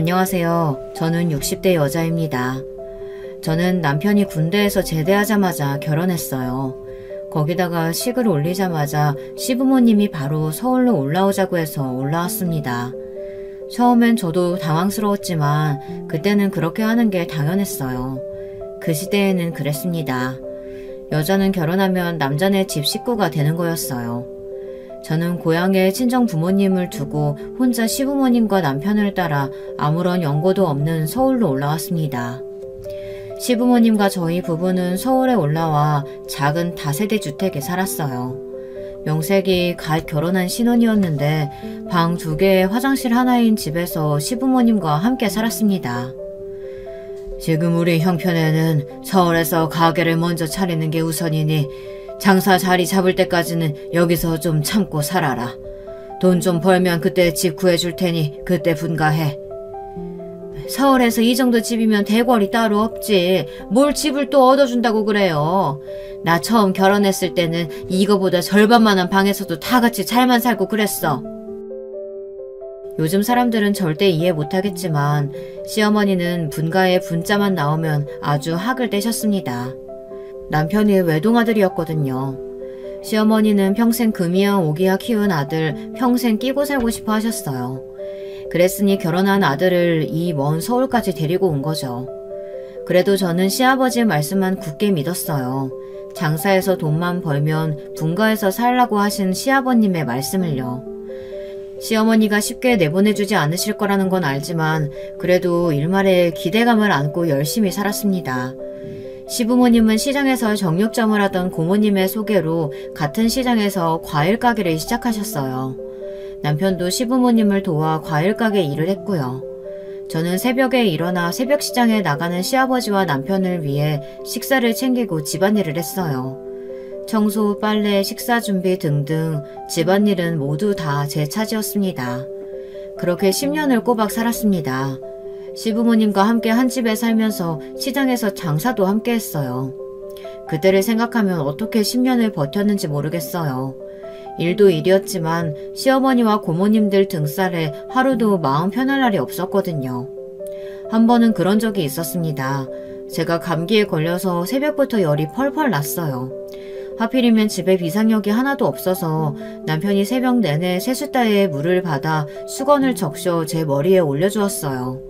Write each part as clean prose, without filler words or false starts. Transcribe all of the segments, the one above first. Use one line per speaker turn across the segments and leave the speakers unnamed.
안녕하세요. 저는 60대 여자입니다. 저는 남편이 군대에서 제대하자마자 결혼했어요. 거기다가 식을 올리자마자 시부모님이 바로 서울로 올라오자고 해서 올라왔습니다. 처음엔 저도 당황스러웠지만 그때는 그렇게 하는 게 당연했어요. 그 시대에는 그랬습니다. 여자는 결혼하면 남자네 집 식구가 되는 거였어요. 저는 고향에 친정 부모님을 두고 혼자 시부모님과 남편을 따라 아무런 연고도 없는 서울로 올라왔습니다. 시부모님과 저희 부부는 서울에 올라와 작은 다세대 주택에 살았어요. 명색이 갓 결혼한 신혼이었는데 방 2개, 화장실 하나인 집에서 시부모님과 함께 살았습니다. 지금 우리 형편에는 서울에서 가게를 먼저 차리는 게 우선이니 장사 자리 잡을 때까지는 여기서 좀 참고 살아라. 돈 좀 벌면 그때 집 구해줄 테니 그때 분가해. 서울에서 이 정도 집이면 대궐이 따로 없지. 뭘 집을 또 얻어준다고 그래요. 나 처음 결혼했을 때는 이거보다 절반만한 방에서도 다 같이 잘만 살고 그랬어. 요즘 사람들은 절대 이해 못하겠지만 시어머니는 분가에 분자만 나오면 아주 학을 떼셨습니다. 남편이 외동아들이었거든요. 시어머니는 평생 금이야 오기야 키운 아들 평생 끼고 살고 싶어 하셨어요. 그랬으니 결혼한 아들을 이 먼 서울까지 데리고 온 거죠. 그래도 저는 시아버지의 말씀만 굳게 믿었어요. 장사해서 돈만 벌면 분가해서 살라고 하신 시아버님의 말씀을요. 시어머니가 쉽게 내보내주지 않으실 거라는 건 알지만 그래도 일말의 기대감을 안고 열심히 살았습니다. 시부모님은 시장에서 정육점을 하던 고모님의 소개로 같은 시장에서 과일 가게를 시작하셨어요. 남편도 시부모님을 도와 과일 가게 일을 했고요. 저는 새벽에 일어나 새벽 시장에 나가는 시아버지와 남편을 위해 식사를 챙기고 집안일을 했어요. 청소, 빨래, 식사 준비 등등 집안일은 모두 다 제 차지였습니다. 그렇게 10년을 꼬박 살았습니다. 시부모님과 함께 한 집에 살면서 시장에서 장사도 함께 했어요. 그때를 생각하면 어떻게 10년을 버텼는지 모르겠어요. 일도 일이었지만 시어머니와 고모님들 등살에 하루도 마음 편할 날이 없었거든요. 한 번은 그런 적이 있었습니다. 제가 감기에 걸려서 새벽부터 열이 펄펄 났어요. 하필이면 집에 비상약이 하나도 없어서 남편이 새벽 내내 세숫다에 물을 받아 수건을 적셔 제 머리에 올려주었어요.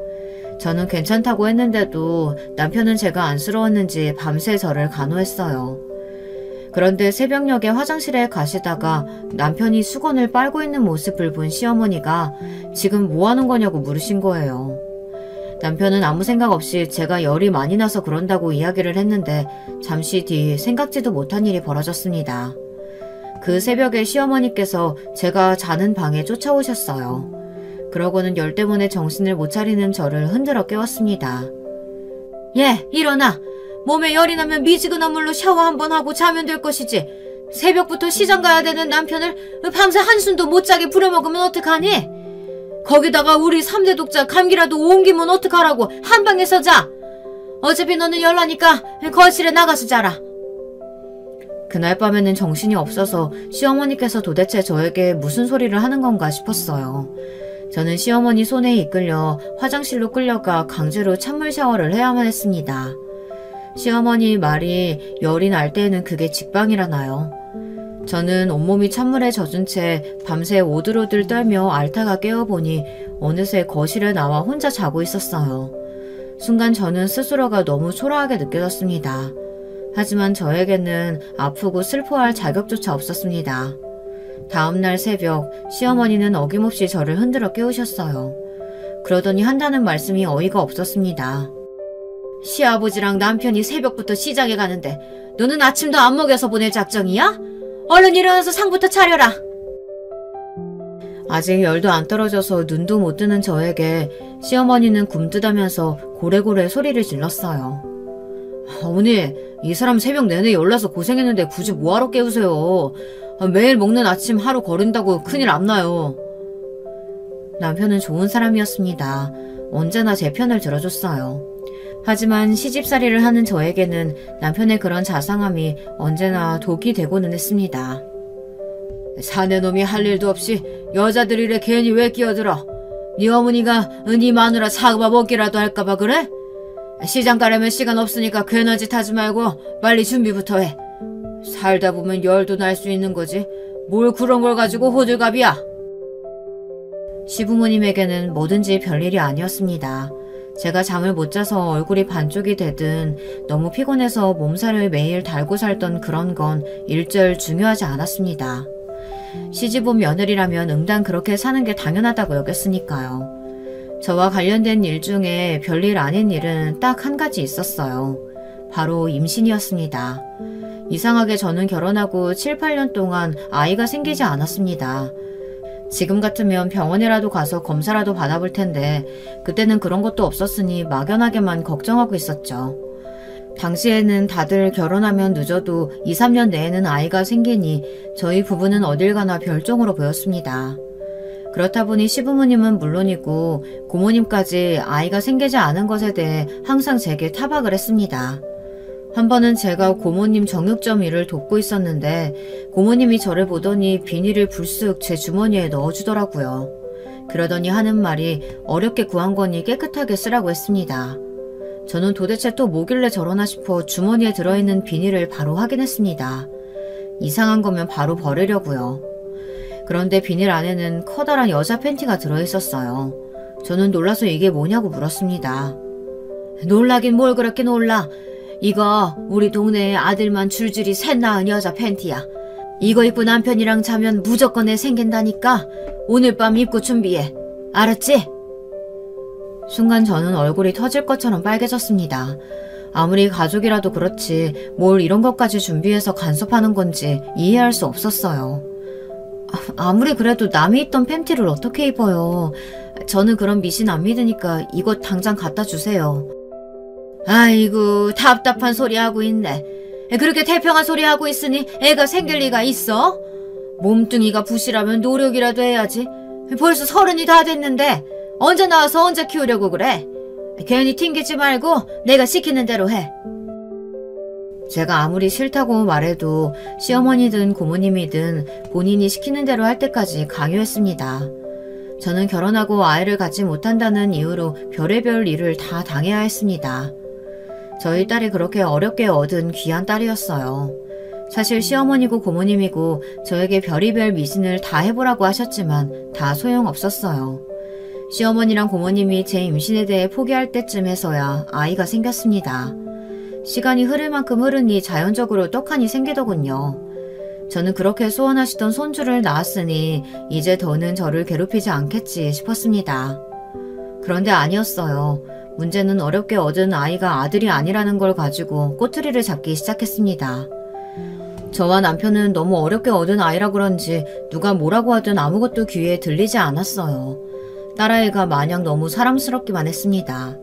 저는 괜찮다고 했는데도 남편은 제가 안쓰러웠는지 밤새 저를 간호했어요. 그런데 새벽녘에 화장실에 가시다가 남편이 수건을 빨고 있는 모습을 본 시어머니가 지금 뭐 하는 거냐고 물으신 거예요. 남편은 아무 생각 없이 제가 열이 많이 나서 그런다고 이야기를 했는데 잠시 뒤 생각지도 못한 일이 벌어졌습니다. 그 새벽에 시어머니께서 제가 자는 방에 쫓아오셨어요. 그러고는 열 때문에 정신을 못 차리는 저를 흔들어 깨웠습니다. 예, 일어나! 몸에 열이 나면 미지근한 물로 샤워 한번 하고 자면 될 것이지. 새벽부터 시장 가야 되는 남편을 밤새 한숨도 못 자게 부려먹으면 어떡하니? 거기다가 우리 3대 독자 감기라도 옮기면 어떡하라고 한방에서 자! 어차피 너는 열 나니까 거실에 나가서 자라. 그날 밤에는 정신이 없어서 시어머니께서 도대체 저에게 무슨 소리를 하는 건가 싶었어요. 저는 시어머니 손에 이끌려 화장실로 끌려가 강제로 찬물 샤워를 해야만 했습니다. 시어머니 말이 열이 날 때에는 그게 직방이라나요. 저는 온몸이 찬물에 젖은 채 밤새 오들오들 떨며 앓다가 깨어보니 어느새 거실에 나와 혼자 자고 있었어요. 순간 저는 스스로가 너무 초라하게 느껴졌습니다. 하지만 저에게는 아프고 슬퍼할 자격조차 없었습니다. 다음날 새벽 시어머니는 어김없이 저를 흔들어 깨우셨어요. 그러더니 한다는 말씀이 어이가 없었습니다. 시아버지랑 남편이 새벽부터 시장에 가는데 너는 아침도 안 먹여서 보낼 작정이야? 얼른 일어나서 상부터 차려라. 아직 열도 안 떨어져서 눈도 못 뜨는 저에게 시어머니는 굼뜨다면서 고래고래 소리를 질렀어요. 어머니, 이 사람 새벽 내내 열나서 고생했는데 굳이 뭐하러 깨우세요. 매일 먹는 아침 하루 거른다고 큰일 안 나요. 남편은 좋은 사람이었습니다. 언제나 제 편을 들어줬어요. 하지만 시집살이를 하는 저에게는 남편의 그런 자상함이 언제나 독이 되고는 했습니다. 사내놈이 할 일도 없이 여자들 일에 괜히 왜 끼어들어. 네 어머니가 네 마누라 사과 먹기라도 할까봐 그래? 시장 가려면 시간 없으니까 괜한 짓 하지 말고 빨리 준비부터 해. 살다 보면 열도 날 수 있는 거지. 뭘 그런 걸 가지고 호들갑이야. 시부모님에게는 뭐든지 별일이 아니었습니다. 제가 잠을 못 자서 얼굴이 반쪽이 되든 너무 피곤해서 몸살을 매일 달고 살던 그런 건 일절 중요하지 않았습니다. 시집온 며느리라면 응당 그렇게 사는 게 당연하다고 여겼으니까요. 저와 관련된 일 중에 별일 아닌 일은 딱 한 가지 있었어요. 바로 임신이었습니다. 이상하게 저는 결혼하고 7, 8년 동안 아이가 생기지 않았습니다. 지금 같으면 병원이라도 가서 검사라도 받아볼 텐데 그때는 그런 것도 없었으니 막연하게만 걱정하고 있었죠. 당시에는 다들 결혼하면 늦어도 2, 3년 내에는 아이가 생기니 저희 부부는 어딜 가나 별종으로 보였습니다. 그렇다 보니 시부모님은 물론이고 고모님까지 아이가 생기지 않은 것에 대해 항상 제게 타박을 했습니다. 한 번은 제가 고모님 정육점 일을 돕고 있었는데 고모님이 저를 보더니 비닐을 불쑥 제 주머니에 넣어주더라고요. 그러더니 하는 말이 어렵게 구한 거니 깨끗하게 쓰라고 했습니다. 저는 도대체 또 뭐길래 저러나 싶어 주머니에 들어있는 비닐을 바로 확인했습니다. 이상한 거면 바로 버리려고요. 그런데 비닐 안에는 커다란 여자 팬티가 들어있었어요. 저는 놀라서 이게 뭐냐고 물었습니다. 놀라긴 뭘 그렇게 놀라. 이거 우리 동네에 아들만 줄줄이 셋 낳은 여자 팬티야. 이거 입고 남편이랑 자면 무조건 애 생긴다니까. 오늘 밤 입고 준비해. 알았지? 순간 저는 얼굴이 터질 것처럼 빨개졌습니다. 아무리 가족이라도 그렇지 뭘 이런 것까지 준비해서 간섭하는 건지 이해할 수 없었어요. 아무리 그래도 남이 입던 팬티를 어떻게 입어요. 저는 그런 미신 안 믿으니까 이거 당장 갖다 주세요. 아이고 답답한 소리 하고 있네. 그렇게 태평한 소리 하고 있으니 애가 생길 리가 있어? 몸뚱이가 부실하면 노력이라도 해야지. 벌써 30이 다 됐는데 언제 나와서 언제 키우려고 그래? 괜히 튕기지 말고 내가 시키는 대로 해. 제가 아무리 싫다고 말해도 시어머니든 고모님이든 본인이 시키는 대로 할 때까지 강요했습니다. 저는 결혼하고 아이를 갖지 못한다는 이유로 별의별 일을 다 당해야 했습니다. 저희 딸이 그렇게 어렵게 얻은 귀한 딸이었어요. 사실 시어머니고 고모님이고 저에게 별의별 미신을 다 해보라고 하셨지만 다 소용없었어요. 시어머니랑 고모님이 제 임신에 대해 포기할 때쯤에서야 아이가 생겼습니다. 시간이 흐를 만큼 흐르니 자연적으로 떡하니 생기더군요. 저는 그렇게 소원하시던 손주를 낳았으니 이제 더는 저를 괴롭히지 않겠지 싶었습니다. 그런데 아니었어요. 문제는 어렵게 얻은 아이가 아들이 아니라는 걸 가지고 꼬투리를 잡기 시작했습니다. 저와 남편은 너무 어렵게 얻은 아이라 그런지 누가 뭐라고 하든 아무것도 귀에 들리지 않았어요. 딸아이가 마냥 너무 사랑스럽기만 했습니다.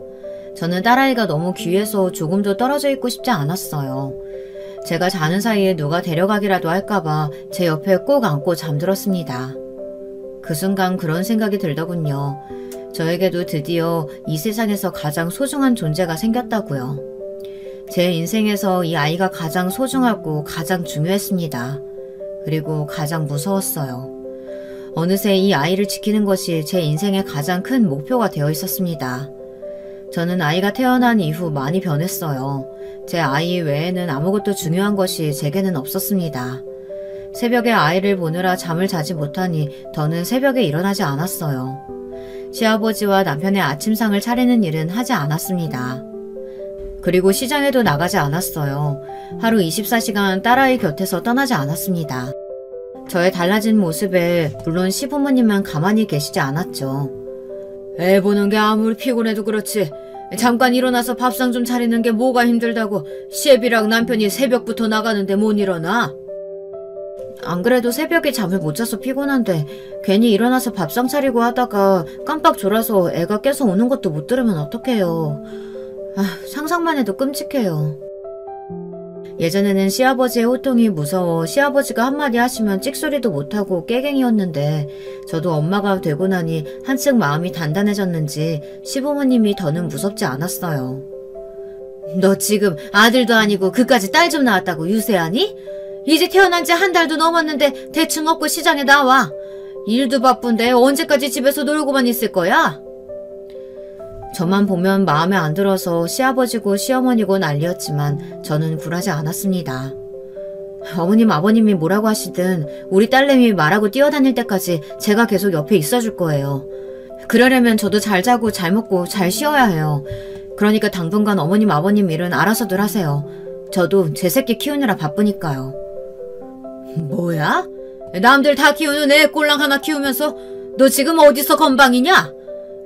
저는 딸아이가 너무 귀해서 조금도 떨어져 있고 싶지 않았어요. 제가 자는 사이에 누가 데려가기라도 할까봐 제 옆에 꼭 안고 잠들었습니다. 그 순간 그런 생각이 들더군요. 저에게도 드디어 이 세상에서 가장 소중한 존재가 생겼다고요. 제 인생에서 이 아이가 가장 소중하고 가장 중요했습니다. 그리고 가장 무서웠어요. 어느새 이 아이를 지키는 것이 제 인생의 가장 큰 목표가 되어 있었습니다. 저는 아이가 태어난 이후 많이 변했어요. 제 아이 외에는 아무것도 중요한 것이 제게는 없었습니다. 새벽에 아이를 보느라 잠을 자지 못하니 더는 새벽에 일어나지 않았어요. 시아버지와 남편의 아침상을 차리는 일은 하지 않았습니다. 그리고 시장에도 나가지 않았어요. 하루 24시간 딸아이 곁에서 떠나지 않았습니다. 저의 달라진 모습에 물론 시부모님은 가만히 계시지 않았죠. 애 보는 게 아무리 피곤해도 그렇지 잠깐 일어나서 밥상 좀 차리는 게 뭐가 힘들다고 시애비랑 남편이 새벽부터 나가는데 못 일어나? 안 그래도 새벽에 잠을 못 자서 피곤한데 괜히 일어나서 밥상 차리고 하다가 깜빡 졸아서 애가 깨서 우는 것도 못 들으면 어떡해요. 상상만 해도 끔찍해요. 예전에는 시아버지의 호통이 무서워 시아버지가 한마디 하시면 찍소리도 못하고 깨갱이었는데 저도 엄마가 되고 나니 한층 마음이 단단해졌는지 시부모님이 더는 무섭지 않았어요. 너 지금 아들도 아니고 그까지 딸 좀 낳았다고 유세하니? 이제 태어난 지 한 달도 넘었는데 대충 업고 시장에 나와. 일도 바쁜데 언제까지 집에서 놀고만 있을 거야? 저만 보면 마음에 안 들어서 시아버지고 시어머니고 난리였지만 저는 굴하지 않았습니다. 어머님 아버님이 뭐라고 하시든 우리 딸내미 말하고 뛰어다닐 때까지 제가 계속 옆에 있어줄 거예요. 그러려면 저도 잘 자고 잘 먹고 잘 쉬어야 해요. 그러니까 당분간 어머님 아버님 일은 알아서들 하세요. 저도 제 새끼 키우느라 바쁘니까요. 뭐야? 남들 다 키우는 애 꼴랑 하나 키우면서 너 지금 어디서 건방이냐?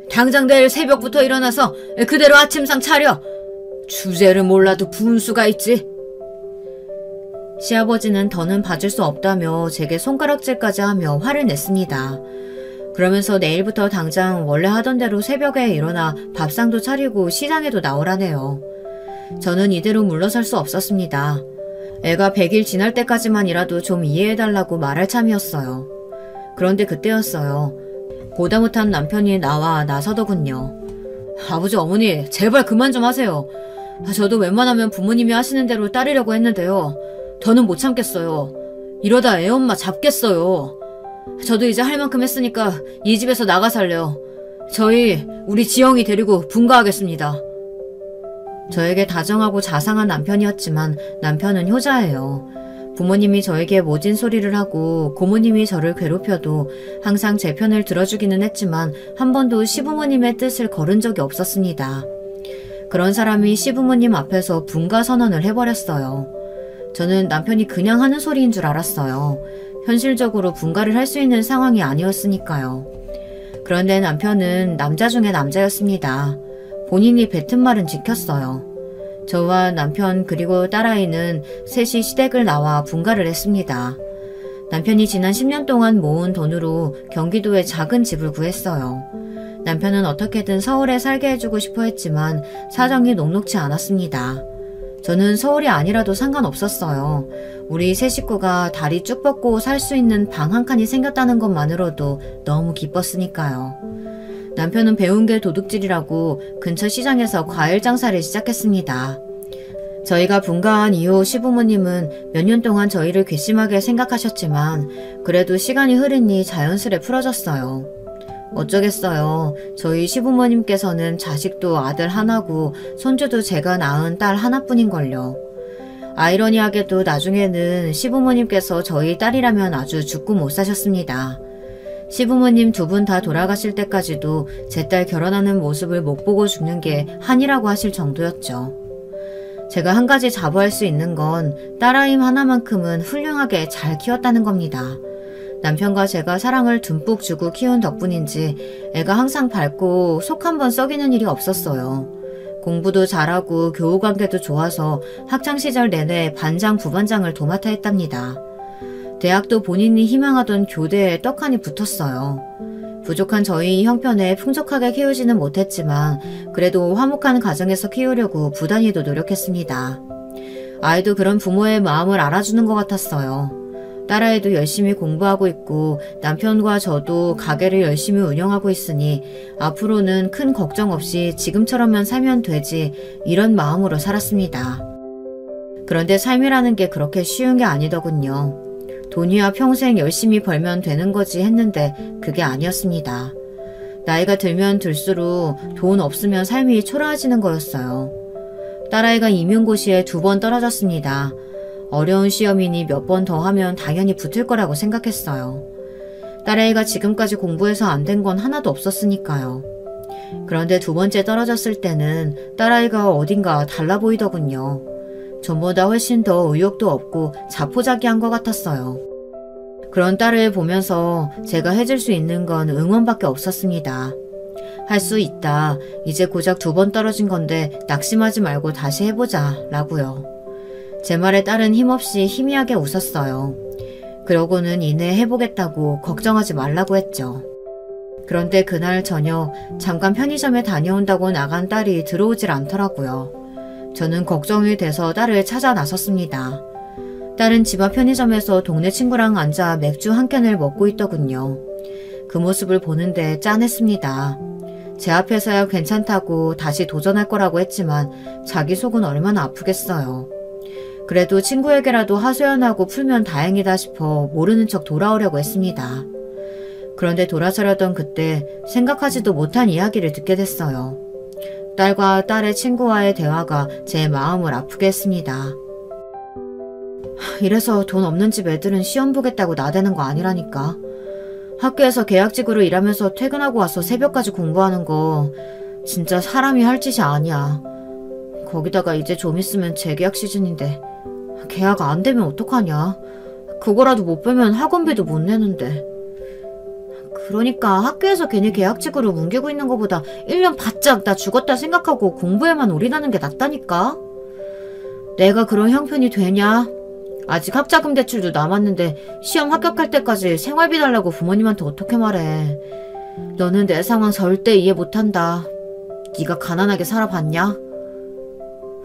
당장 내일 새벽부터 일어나서 그대로 아침상 차려. 주제를 몰라도 분수가 있지. 시아버지는 더는 봐줄 수 없다며 제게 손가락질까지 하며 화를 냈습니다. 그러면서 내일부터 당장 원래 하던 대로 새벽에 일어나 밥상도 차리고 시장에도 나오라네요. 저는 이대로 물러설 수 없었습니다. 애가 100일 지날 때까지만이라도 좀 이해해달라고 말할 참이었어요. 그런데 그때였어요. 보다 못한 남편이 나와 나서더군요. 아버지 어머니 제발 그만 좀 하세요. 저도 웬만하면 부모님이 하시는 대로 따르려고 했는데요. 더는 못 참겠어요. 이러다 애 엄마 잡겠어요. 저도 이제 할 만큼 했으니까 이 집에서 나가 살래요. 우리 지영이 데리고 분가하겠습니다. 저에게 다정하고 자상한 남편이었지만 남편은 효자예요. 부모님이 저에게 모진 소리를 하고 고모님이 저를 괴롭혀도 항상 제 편을 들어주기는 했지만 한 번도 시부모님의 뜻을 거른 적이 없었습니다. 그런 사람이 시부모님 앞에서 분가 선언을 해버렸어요. 저는 남편이 그냥 하는 소리인 줄 알았어요. 현실적으로 분가를 할 수 있는 상황이 아니었으니까요. 그런데 남편은 남자 중에 남자였습니다. 본인이 뱉은 말은 지켰어요. 저와 남편 그리고 딸아이는 셋이 시댁을 나와 분가를 했습니다. 남편이 지난 10년 동안 모은 돈으로 경기도에 작은 집을 구했어요. 남편은 어떻게든 서울에 살게 해주고 싶어 했지만 사정이 녹록지 않았습니다. 저는 서울이 아니라도 상관없었어요. 우리 세 식구가 다리 쭉 뻗고 살 수 있는 방 한 칸이 생겼다는 것만으로도 너무 기뻤으니까요. 남편은 배운 게 도둑질이라고 근처 시장에서 과일 장사를 시작했습니다. 저희가 분가한 이후 시부모님은 몇 년 동안 저희를 괘씸하게 생각하셨지만 그래도 시간이 흐르니 자연스레 풀어졌어요. 어쩌겠어요. 저희 시부모님께서는 자식도 아들 하나고 손주도 제가 낳은 딸 하나뿐인걸요. 아이러니하게도 나중에는 시부모님께서 저희 딸이라면 아주 죽고 못 사셨습니다. 시부모님 두 분 다 돌아가실 때까지도 제 딸 결혼하는 모습을 못 보고 죽는 게 한이라고 하실 정도였죠. 제가 한 가지 자부할 수 있는 건 딸아이 하나만큼은 훌륭하게 잘 키웠다는 겁니다. 남편과 제가 사랑을 듬뿍 주고 키운 덕분인지 애가 항상 밝고 속 한번 썩이는 일이 없었어요. 공부도 잘하고 교우관계도 좋아서 학창시절 내내 반장 부반장을 도맡아 했답니다. 대학도 본인이 희망하던 교대에 떡하니 붙었어요. 부족한 저희 형편에 풍족하게 키우지는 못했지만 그래도 화목한 가정에서 키우려고 부단히도 노력했습니다. 아이도 그런 부모의 마음을 알아주는 것 같았어요. 딸아이도 열심히 공부하고 있고 남편과 저도 가게를 열심히 운영하고 있으니 앞으로는 큰 걱정 없이 지금처럼만 살면 되지 이런 마음으로 살았습니다. 그런데 삶이라는 게 그렇게 쉬운 게 아니더군요. 돈이야 평생 열심히 벌면 되는 거지 했는데 그게 아니었습니다. 나이가 들면 들수록 돈 없으면 삶이 초라해지는 거였어요. 딸아이가 임용고시에 2번 떨어졌습니다. 어려운 시험이니 몇 번 더 하면 당연히 붙을 거라고 생각했어요. 딸아이가 지금까지 공부해서 안 된 건 하나도 없었으니까요. 그런데 2번째 떨어졌을 때는 딸아이가 어딘가 달라 보이더군요. 전보다 훨씬 더 의욕도 없고 자포자기한 것 같았어요. 그런 딸을 보면서 제가 해줄 수 있는 건 응원밖에 없었습니다. 할 수 있다. 이제 고작 2번 떨어진 건데 낙심하지 말고 다시 해보자 라고요. 제 말에 딸은 힘없이 희미하게 웃었어요. 그러고는 이내 해보겠다고 걱정하지 말라고 했죠. 그런데 그날 저녁 잠깐 편의점에 다녀온다고 나간 딸이 들어오질 않더라고요. 저는 걱정이 돼서 딸을 찾아 나섰습니다. 딸은 집 앞 편의점에서 동네 친구랑 앉아 맥주 한 캔을 먹고 있더군요. 그 모습을 보는데 짠했습니다. 제 앞에서야 괜찮다고 다시 도전할 거라고 했지만 자기 속은 얼마나 아프겠어요. 그래도 친구에게라도 하소연하고 풀면 다행이다 싶어 모르는 척 돌아오려고 했습니다. 그런데 돌아서려던 그때 생각하지도 못한 이야기를 듣게 됐어요. 딸과 딸의 친구와의 대화가 제 마음을 아프게 했습니다. 이래서 돈 없는 집 애들은 시험 보겠다고 나대는 거 아니라니까. 학교에서 계약직으로 일하면서 퇴근하고 와서 새벽까지 공부하는 거 진짜 사람이 할 짓이 아니야. 거기다가 이제 좀 있으면 재계약 시즌인데 계약 안 되면 어떡하냐. 그거라도 못 빼면 학원비도 못 내는데. 그러니까 학교에서 괜히 계약직으로 뭉개고 있는 것보다 1년 바짝 나 죽었다 생각하고 공부에만 올인하는 게 낫다니까. 내가 그런 형편이 되냐? 아직 학자금 대출도 남았는데 시험 합격할 때까지 생활비 달라고 부모님한테 어떻게 말해. 너는 내 상황 절대 이해 못한다. 네가 가난하게 살아봤냐?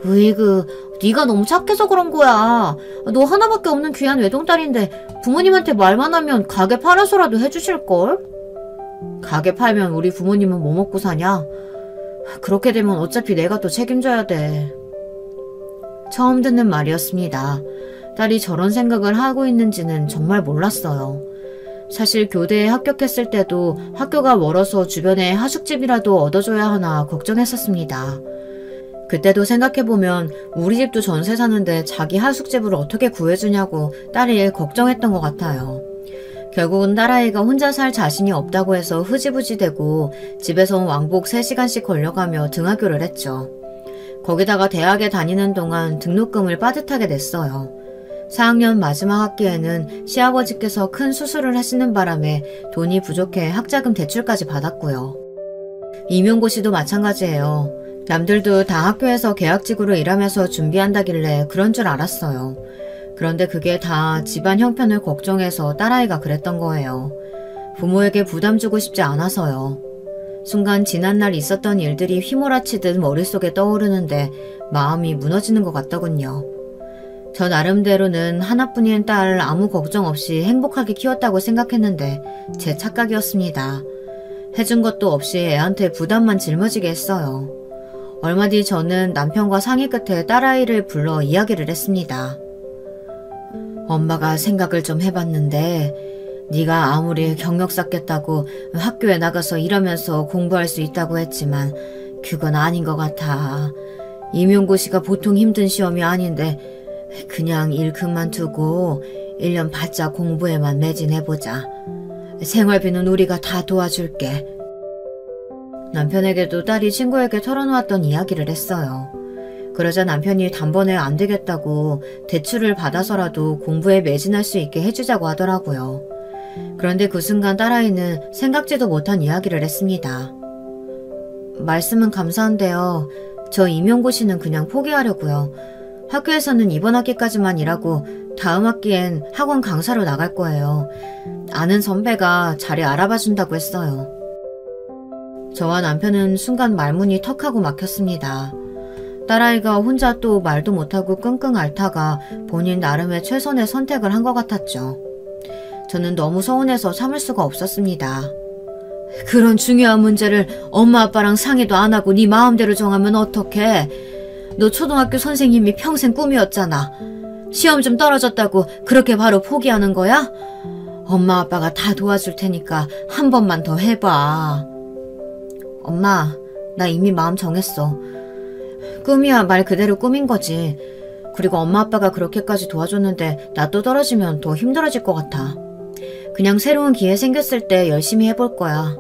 으이그, 네가 너무 착해서 그런 거야. 너 하나밖에 없는 귀한 외동딸인데 부모님한테 말만 하면 가게 팔아서라도 해주실걸? 가게 팔면 우리 부모님은 뭐 먹고 사냐? 그렇게 되면 어차피 내가 또 책임져야 돼. 처음 듣는 말이었습니다. 딸이 저런 생각을 하고 있는지는 정말 몰랐어요. 사실 교대에 합격했을 때도 학교가 멀어서 주변에 하숙집이라도 얻어줘야 하나 걱정했었습니다. 그때도 생각해보면 우리 집도 전세 사는데 자기 하숙집을 어떻게 구해주냐고 딸이 걱정했던 것 같아요. 결국은 딸아이가 혼자 살 자신이 없다고 해서 흐지부지 되고 집에서 왕복 3시간씩 걸려가며 등하교를 했죠. 거기다가 대학에 다니는 동안 등록금을 빠듯하게 냈어요. 4학년 마지막 학기에는 시아버지께서 큰 수술을 하시는 바람에 돈이 부족해 학자금 대출까지 받았고요. 임용고 씨도 마찬가지예요. 남들도 다 학교에서 계약직으로 일하면서 준비한다길래 그런 줄 알았어요. 그런데 그게 다 집안 형편을 걱정해서 딸아이가 그랬던 거예요. 부모에게 부담 주고 싶지 않아서요. 순간 지난날 있었던 일들이 휘몰아치듯 머릿속에 떠오르는데 마음이 무너지는 것 같더군요. 저 나름대로는 하나뿐인 딸을 아무 걱정 없이 행복하게 키웠다고 생각했는데 제 착각이었습니다. 해준 것도 없이 애한테 부담만 짊어지게 했어요. 얼마 뒤 저는 남편과 상의 끝에 딸아이를 불러 이야기를 했습니다. 엄마가 생각을 좀 해봤는데 네가 아무리 경력 쌓겠다고 학교에 나가서 일하면서 공부할 수 있다고 했지만 그건 아닌 것 같아. 임용고시가 보통 힘든 시험이 아닌데 그냥 일 그만두고 1년 바짝 공부에만 매진해보자. 생활비는 우리가 다 도와줄게. 남편에게도 딸이 친구에게 털어놓았던 이야기를 했어요. 그러자 남편이 단번에 안 되겠다고 대출을 받아서라도 공부에 매진할 수 있게 해주자고 하더라고요. 그런데 그 순간 딸아이는 생각지도 못한 이야기를 했습니다. 말씀은 감사한데요. 저 임용고시는 그냥 포기하려고요. 학교에서는 이번 학기까지만 일하고 다음 학기엔 학원 강사로 나갈 거예요. 아는 선배가 자리 알아봐준다고 했어요. 저와 남편은 순간 말문이 턱하고 막혔습니다. 딸아이가 혼자 또 말도 못하고 끙끙 앓다가 본인 나름의 최선의 선택을 한 것 같았죠. 저는 너무 서운해서 참을 수가 없었습니다. 그런 중요한 문제를 엄마 아빠랑 상의도 안 하고 네 마음대로 정하면 어떡해? 너 초등학교 선생님이 평생 꿈이었잖아. 시험 좀 떨어졌다고 그렇게 바로 포기하는 거야? 엄마 아빠가 다 도와줄 테니까 한 번만 더 해봐. 엄마, 나 이미 마음 정했어. 꿈이야 말 그대로 꿈인 거지. 그리고 엄마 아빠가 그렇게까지 도와줬는데 나 또 떨어지면 더 힘들어질 것 같아. 그냥 새로운 기회 생겼을 때 열심히 해볼 거야.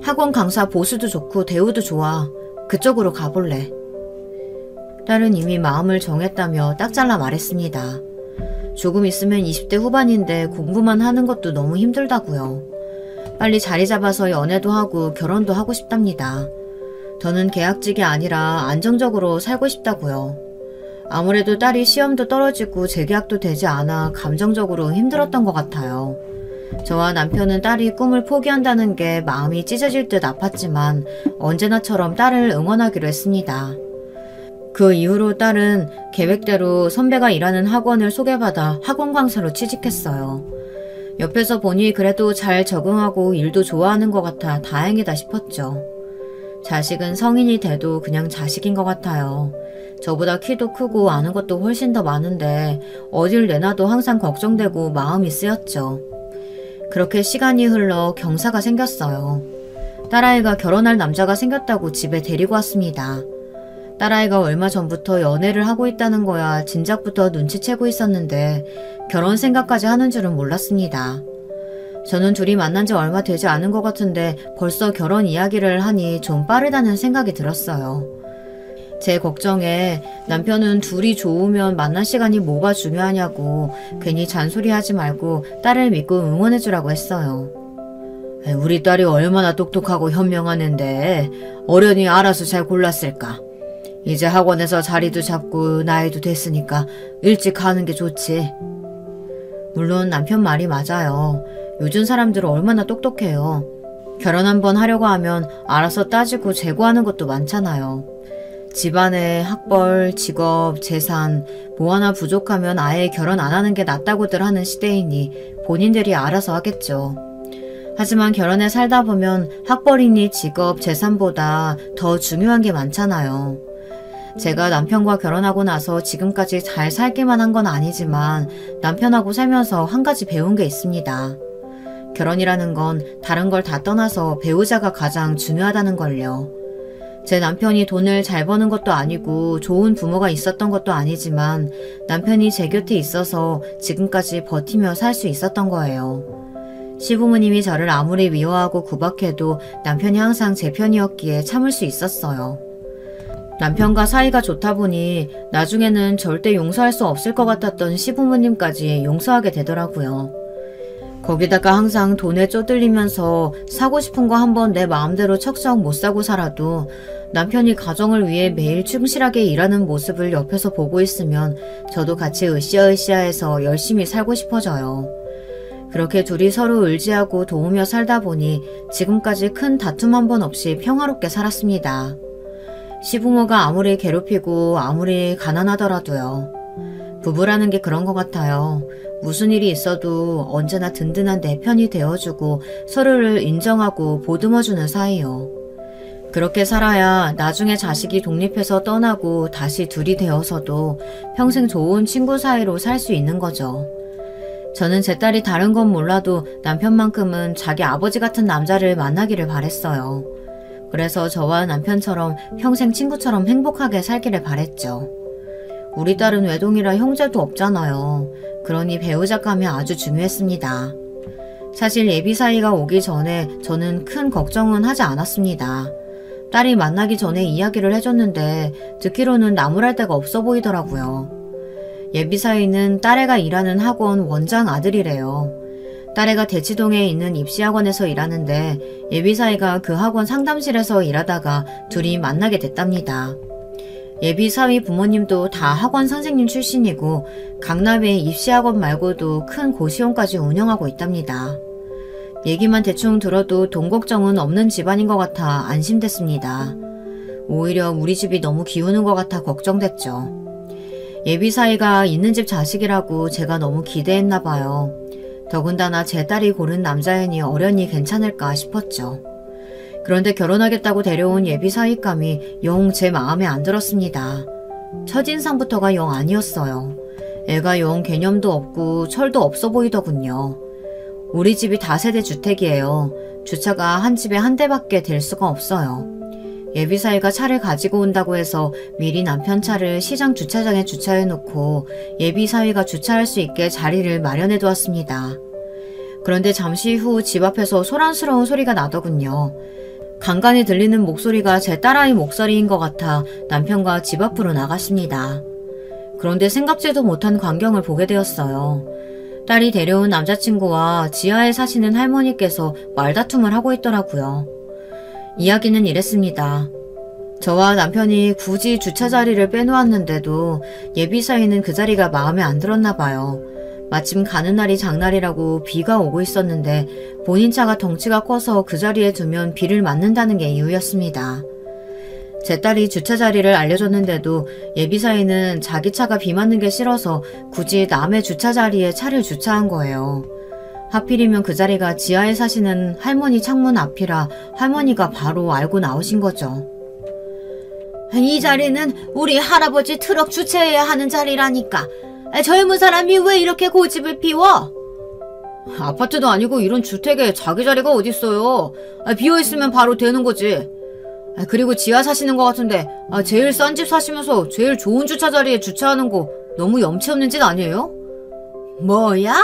학원 강사 보수도 좋고 대우도 좋아. 그쪽으로 가볼래. 딸은 이미 마음을 정했다며 딱 잘라 말했습니다. 조금 있으면 20대 후반인데 공부만 하는 것도 너무 힘들다고요. 빨리 자리 잡아서 연애도 하고 결혼도 하고 싶답니다. 저는 계약직이 아니라 안정적으로 살고 싶다고요. 아무래도 딸이 시험도 떨어지고 재계약도 되지 않아 감정적으로 힘들었던 것 같아요. 저와 남편은 딸이 꿈을 포기한다는 게 마음이 찢어질 듯 아팠지만 언제나처럼 딸을 응원하기로 했습니다. 그 이후로 딸은 계획대로 선배가 일하는 학원을 소개받아 학원 강사로 취직했어요. 옆에서 보니 그래도 잘 적응하고 일도 좋아하는 것 같아 다행이다 싶었죠. 자식은 성인이 돼도 그냥 자식인 것 같아요. 저보다 키도 크고 아는 것도 훨씬 더 많은데 어딜 내놔도 항상 걱정되고 마음이 쓰였죠. 그렇게 시간이 흘러 경사가 생겼어요. 딸아이가 결혼할 남자가 생겼다고 집에 데리고 왔습니다. 딸아이가 얼마 전부터 연애를 하고 있다는 거야 진작부터 눈치채고 있었는데 결혼 생각까지 하는 줄은 몰랐습니다. 저는 둘이 만난 지 얼마 되지 않은 것 같은데 벌써 결혼 이야기를 하니 좀 빠르다는 생각이 들었어요. 제 걱정에 남편은 둘이 좋으면 만날 시간이 뭐가 중요하냐고 괜히 잔소리하지 말고 딸을 믿고 응원해주라고 했어요. 우리 딸이 얼마나 똑똑하고 현명한 앤데 어련히 알아서 잘 골랐을까. 이제 학원에서 자리도 잡고 나이도 됐으니까 일찍 하는 게 좋지. 물론 남편 말이 맞아요. 요즘 사람들은 얼마나 똑똑해요. 결혼 한번 하려고 하면 알아서 따지고 재고하는 것도 많잖아요. 집안의 학벌, 직업, 재산 뭐 하나 부족하면 아예 결혼 안 하는 게 낫다고들 하는 시대이니 본인들이 알아서 하겠죠. 하지만 결혼에 살다 보면 학벌이니 직업, 재산보다 더 중요한 게 많잖아요. 제가 남편과 결혼하고 나서 지금까지 잘 살기만 한 건 아니지만 남편하고 살면서 한 가지 배운 게 있습니다. 결혼이라는 건 다른 걸 다 떠나서 배우자가 가장 중요하다는 걸요. 제 남편이 돈을 잘 버는 것도 아니고 좋은 부모가 있었던 것도 아니지만 남편이 제 곁에 있어서 지금까지 버티며 살 수 있었던 거예요. 시부모님이 저를 아무리 미워하고 구박해도 남편이 항상 제 편이었기에 참을 수 있었어요. 남편과 사이가 좋다 보니 나중에는 절대 용서할 수 없을 것 같았던 시부모님까지 용서하게 되더라고요. 거기다가 항상 돈에 쪼들리면서 사고 싶은 거 한번 내 마음대로 척척 못 사고 살아도 남편이 가정을 위해 매일 충실하게 일하는 모습을 옆에서 보고 있으면 저도 같이 으쌰으쌰해서 열심히 살고 싶어져요. 그렇게 둘이 서로 의지하고 도우며 살다 보니 지금까지 큰 다툼 한 번 없이 평화롭게 살았습니다. 시부모가 아무리 괴롭히고 아무리 가난하더라도요. 부부라는 게 그런 것 같아요. 무슨 일이 있어도 언제나 든든한 내 편이 되어주고 서로를 인정하고 보듬어주는 사이요. 그렇게 살아야 나중에 자식이 독립해서 떠나고 다시 둘이 되어서도 평생 좋은 친구 사이로 살 수 있는 거죠. 저는 제 딸이 다른 건 몰라도 남편만큼은 자기 아버지 같은 남자를 만나기를 바랬어요. 그래서 저와 남편처럼 평생 친구처럼 행복하게 살기를 바랬죠. 우리 딸은 외동이라 형제도 없잖아요. 그러니 배우자감이 아주 중요했습니다. 사실 예비 사이가 오기 전에 저는 큰 걱정은 하지 않았습니다. 딸이 만나기 전에 이야기를 해줬는데 듣기로는 나무랄 데가 없어 보이더라고요. 예비 사이는 딸애가 일하는 학원 원장 아들이래요. 딸애가 대치동에 있는 입시학원에서 일하는데 예비사위가 그 학원 상담실에서 일하다가 둘이 만나게 됐답니다. 예비사위 부모님도 다 학원 선생님 출신이고 강남에 입시학원 말고도 큰 고시원까지 운영하고 있답니다. 얘기만 대충 들어도 돈 걱정은 없는 집안인 것 같아 안심됐습니다. 오히려 우리 집이 너무 기우는 것 같아 걱정됐죠. 예비사위가 있는 집 자식이라고 제가 너무 기대했나 봐요. 더군다나 제 딸이 고른 남자애니 어련히 괜찮을까 싶었죠. 그런데 결혼하겠다고 데려온 예비 사윗감이 영 제 마음에 안 들었습니다. 첫인상부터가 영 아니었어요. 애가 영 개념도 없고 철도 없어 보이더군요. 우리 집이 다세대 주택이에요. 주차가 한 집에 한 대밖에 될 수가 없어요. 예비사위가 차를 가지고 온다고 해서 미리 남편 차를 시장 주차장에 주차해놓고 예비사위가 주차할 수 있게 자리를 마련해 두었습니다. 그런데 잠시 후 집 앞에서 소란스러운 소리가 나더군요. 간간히 들리는 목소리가 제 딸아이 목소리인 것 같아 남편과 집 앞으로 나갔습니다. 그런데 생각지도 못한 광경을 보게 되었어요. 딸이 데려온 남자친구와 지하에 사시는 할머니께서 말다툼을 하고 있더라고요. 이야기는 이랬습니다. 저와 남편이 굳이 주차 자리를 빼놓았는데도 예비사위는 그 자리가 마음에 안 들었나 봐요. 마침 가는 날이 장날이라고 비가 오고 있었는데 본인 차가 덩치가 커서 그 자리에 두면 비를 맞는다는 게 이유였습니다. 제 딸이 주차 자리를 알려줬는데도 예비사위는 자기 차가 비 맞는 게 싫어서 굳이 남의 주차 자리에 차를 주차한 거예요. 하필이면 그 자리가 지하에 사시는 할머니 창문 앞이라 할머니가 바로 알고 나오신 거죠. 이 자리는 우리 할아버지 트럭 주차해야 하는 자리라니까. 젊은 사람이 왜 이렇게 고집을 피워? 아파트도 아니고 이런 주택에 자기 자리가 어딨어요. 비어있으면 바로 되는 거지. 그리고 지하 사시는 것 같은데 제일 싼 집 사시면서 제일 좋은 주차 자리에 주차하는 거 너무 염치 없는 짓 아니에요? 뭐야?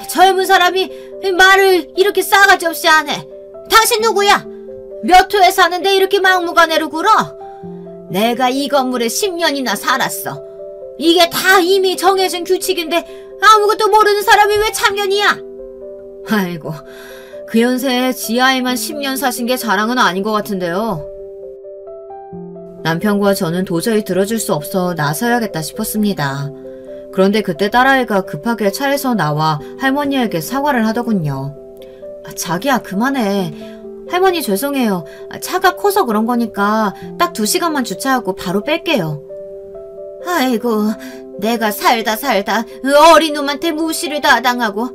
젊은 사람이 말을 이렇게 싸가지 없이 안 해. 당신 누구야? 몇 호에 사는데 이렇게 막무가내로 굴어? 내가 이 건물에 10년이나 살았어. 이게 다 이미 정해진 규칙인데 아무것도 모르는 사람이 왜 참견이야? 아이고, 그 연세에 지하에만 10년 사신 게 자랑은 아닌 것 같은데요. 남편과 저는 도저히 들어줄 수 없어 나서야겠다 싶었습니다. 그런데 그때 딸아이가 급하게 차에서 나와 할머니에게 사과를 하더군요. 자기야, 그만해. 할머니 죄송해요. 차가 커서 그런 거니까 딱 2시간만 주차하고 바로 뺄게요. 아이고, 내가 살다 어린 놈한테 무시를 다 당하고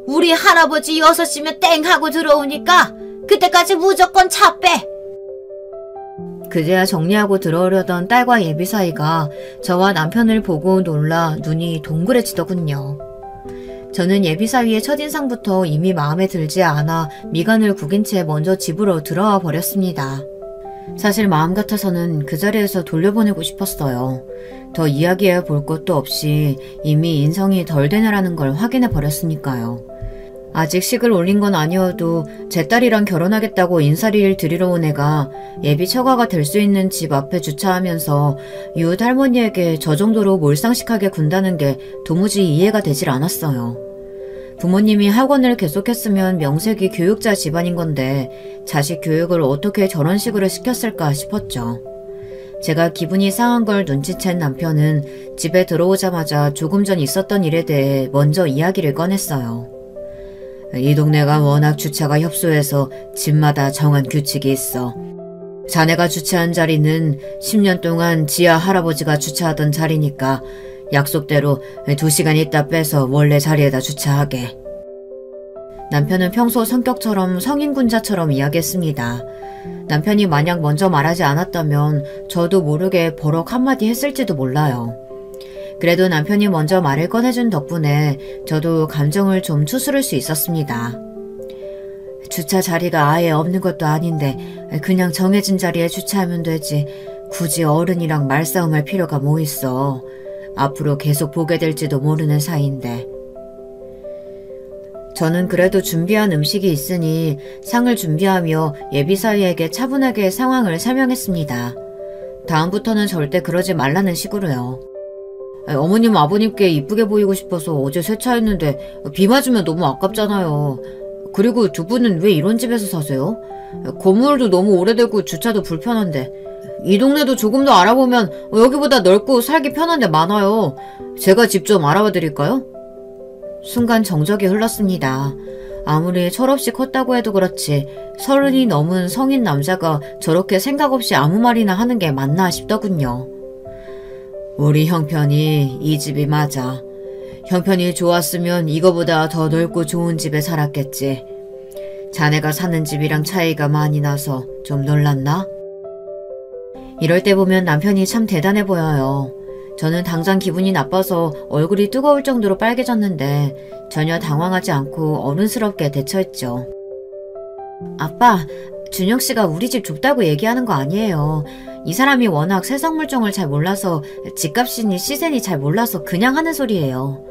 우리 할아버지 6시면 땡 하고 들어오니까 그때까지 무조건 차 빼. 그제야 정리하고 들어오려던 딸과 예비 사이가 저와 남편을 보고 놀라 눈이 동그래지더군요. 저는 예비 사위의 첫인상부터 이미 마음에 들지 않아 미간을 구긴 채 먼저 집으로 들어와 버렸습니다. 사실 마음 같아서는 그 자리에서 돌려보내고 싶었어요. 더 이야기해 볼 것도 없이 이미 인성이 덜 되느라는 걸 확인해 버렸으니까요. 아직 식을 올린 건 아니어도 제 딸이랑 결혼하겠다고 인사리를 드리러 온 애가 예비 처가가 될 수 있는 집 앞에 주차하면서 이웃 할머니에게 저 정도로 몰상식하게 군다는 게 도무지 이해가 되질 않았어요. 부모님이 학원을 계속했으면 명색이 교육자 집안인 건데 자식 교육을 어떻게 저런 식으로 시켰을까 싶었죠. 제가 기분이 상한 걸 눈치챈 남편은 집에 들어오자마자 조금 전 있었던 일에 대해 먼저 이야기를 꺼냈어요. 이 동네가 워낙 주차가 협소해서 집마다 정한 규칙이 있어. 자네가 주차한 자리는 10년 동안 지하 할아버지가 주차하던 자리니까 약속대로 2시간 있다 빼서 원래 자리에다 주차하게. 남편은 평소 성격처럼 성인군자처럼 이야기했습니다. 남편이 만약 먼저 말하지 않았다면 저도 모르게 버럭 한마디 했을지도 몰라요. 그래도 남편이 먼저 말을 꺼내준 덕분에 저도 감정을 좀 추스를 수 있었습니다. 주차 자리가 아예 없는 것도 아닌데 그냥 정해진 자리에 주차하면 되지. 굳이 어른이랑 말싸움할 필요가 뭐 있어. 앞으로 계속 보게 될지도 모르는 사이인데. 저는 그래도 준비한 음식이 있으니 상을 준비하며 예비사위에게 차분하게 상황을 설명했습니다. 다음부터는 절대 그러지 말라는 식으로요. 어머님 아버님께 이쁘게 보이고 싶어서 어제 세차했는데 비 맞으면 너무 아깝잖아요. 그리고 두 분은 왜 이런 집에서 사세요? 건물도 너무 오래되고 주차도 불편한데. 이 동네도 조금 더 알아보면 여기보다 넓고 살기 편한 데 많아요. 제가 집 좀 알아봐 드릴까요? 순간 정적이 흘렀습니다. 아무리 철없이 컸다고 해도 그렇지 30이 넘은 성인 남자가 저렇게 생각 없이 아무 말이나 하는 게 맞나 싶더군요. 우리 형편이 이 집이 맞아. 형편이 좋았으면 이거보다 더 넓고 좋은 집에 살았겠지. 자네가 사는 집이랑 차이가 많이 나서 좀 놀랐나? 이럴 때 보면 남편이 참 대단해 보여요. 저는 당장 기분이 나빠서 얼굴이 뜨거울 정도로 빨개졌는데 전혀 당황하지 않고 어른스럽게 대처했죠. 아빠, 준혁씨가 우리 집 좁다고 얘기하는 거 아니에요. 이 사람이 워낙 세상 물정을 잘 몰라서 집값이니 시세니 잘 몰라서 그냥 하는 소리예요.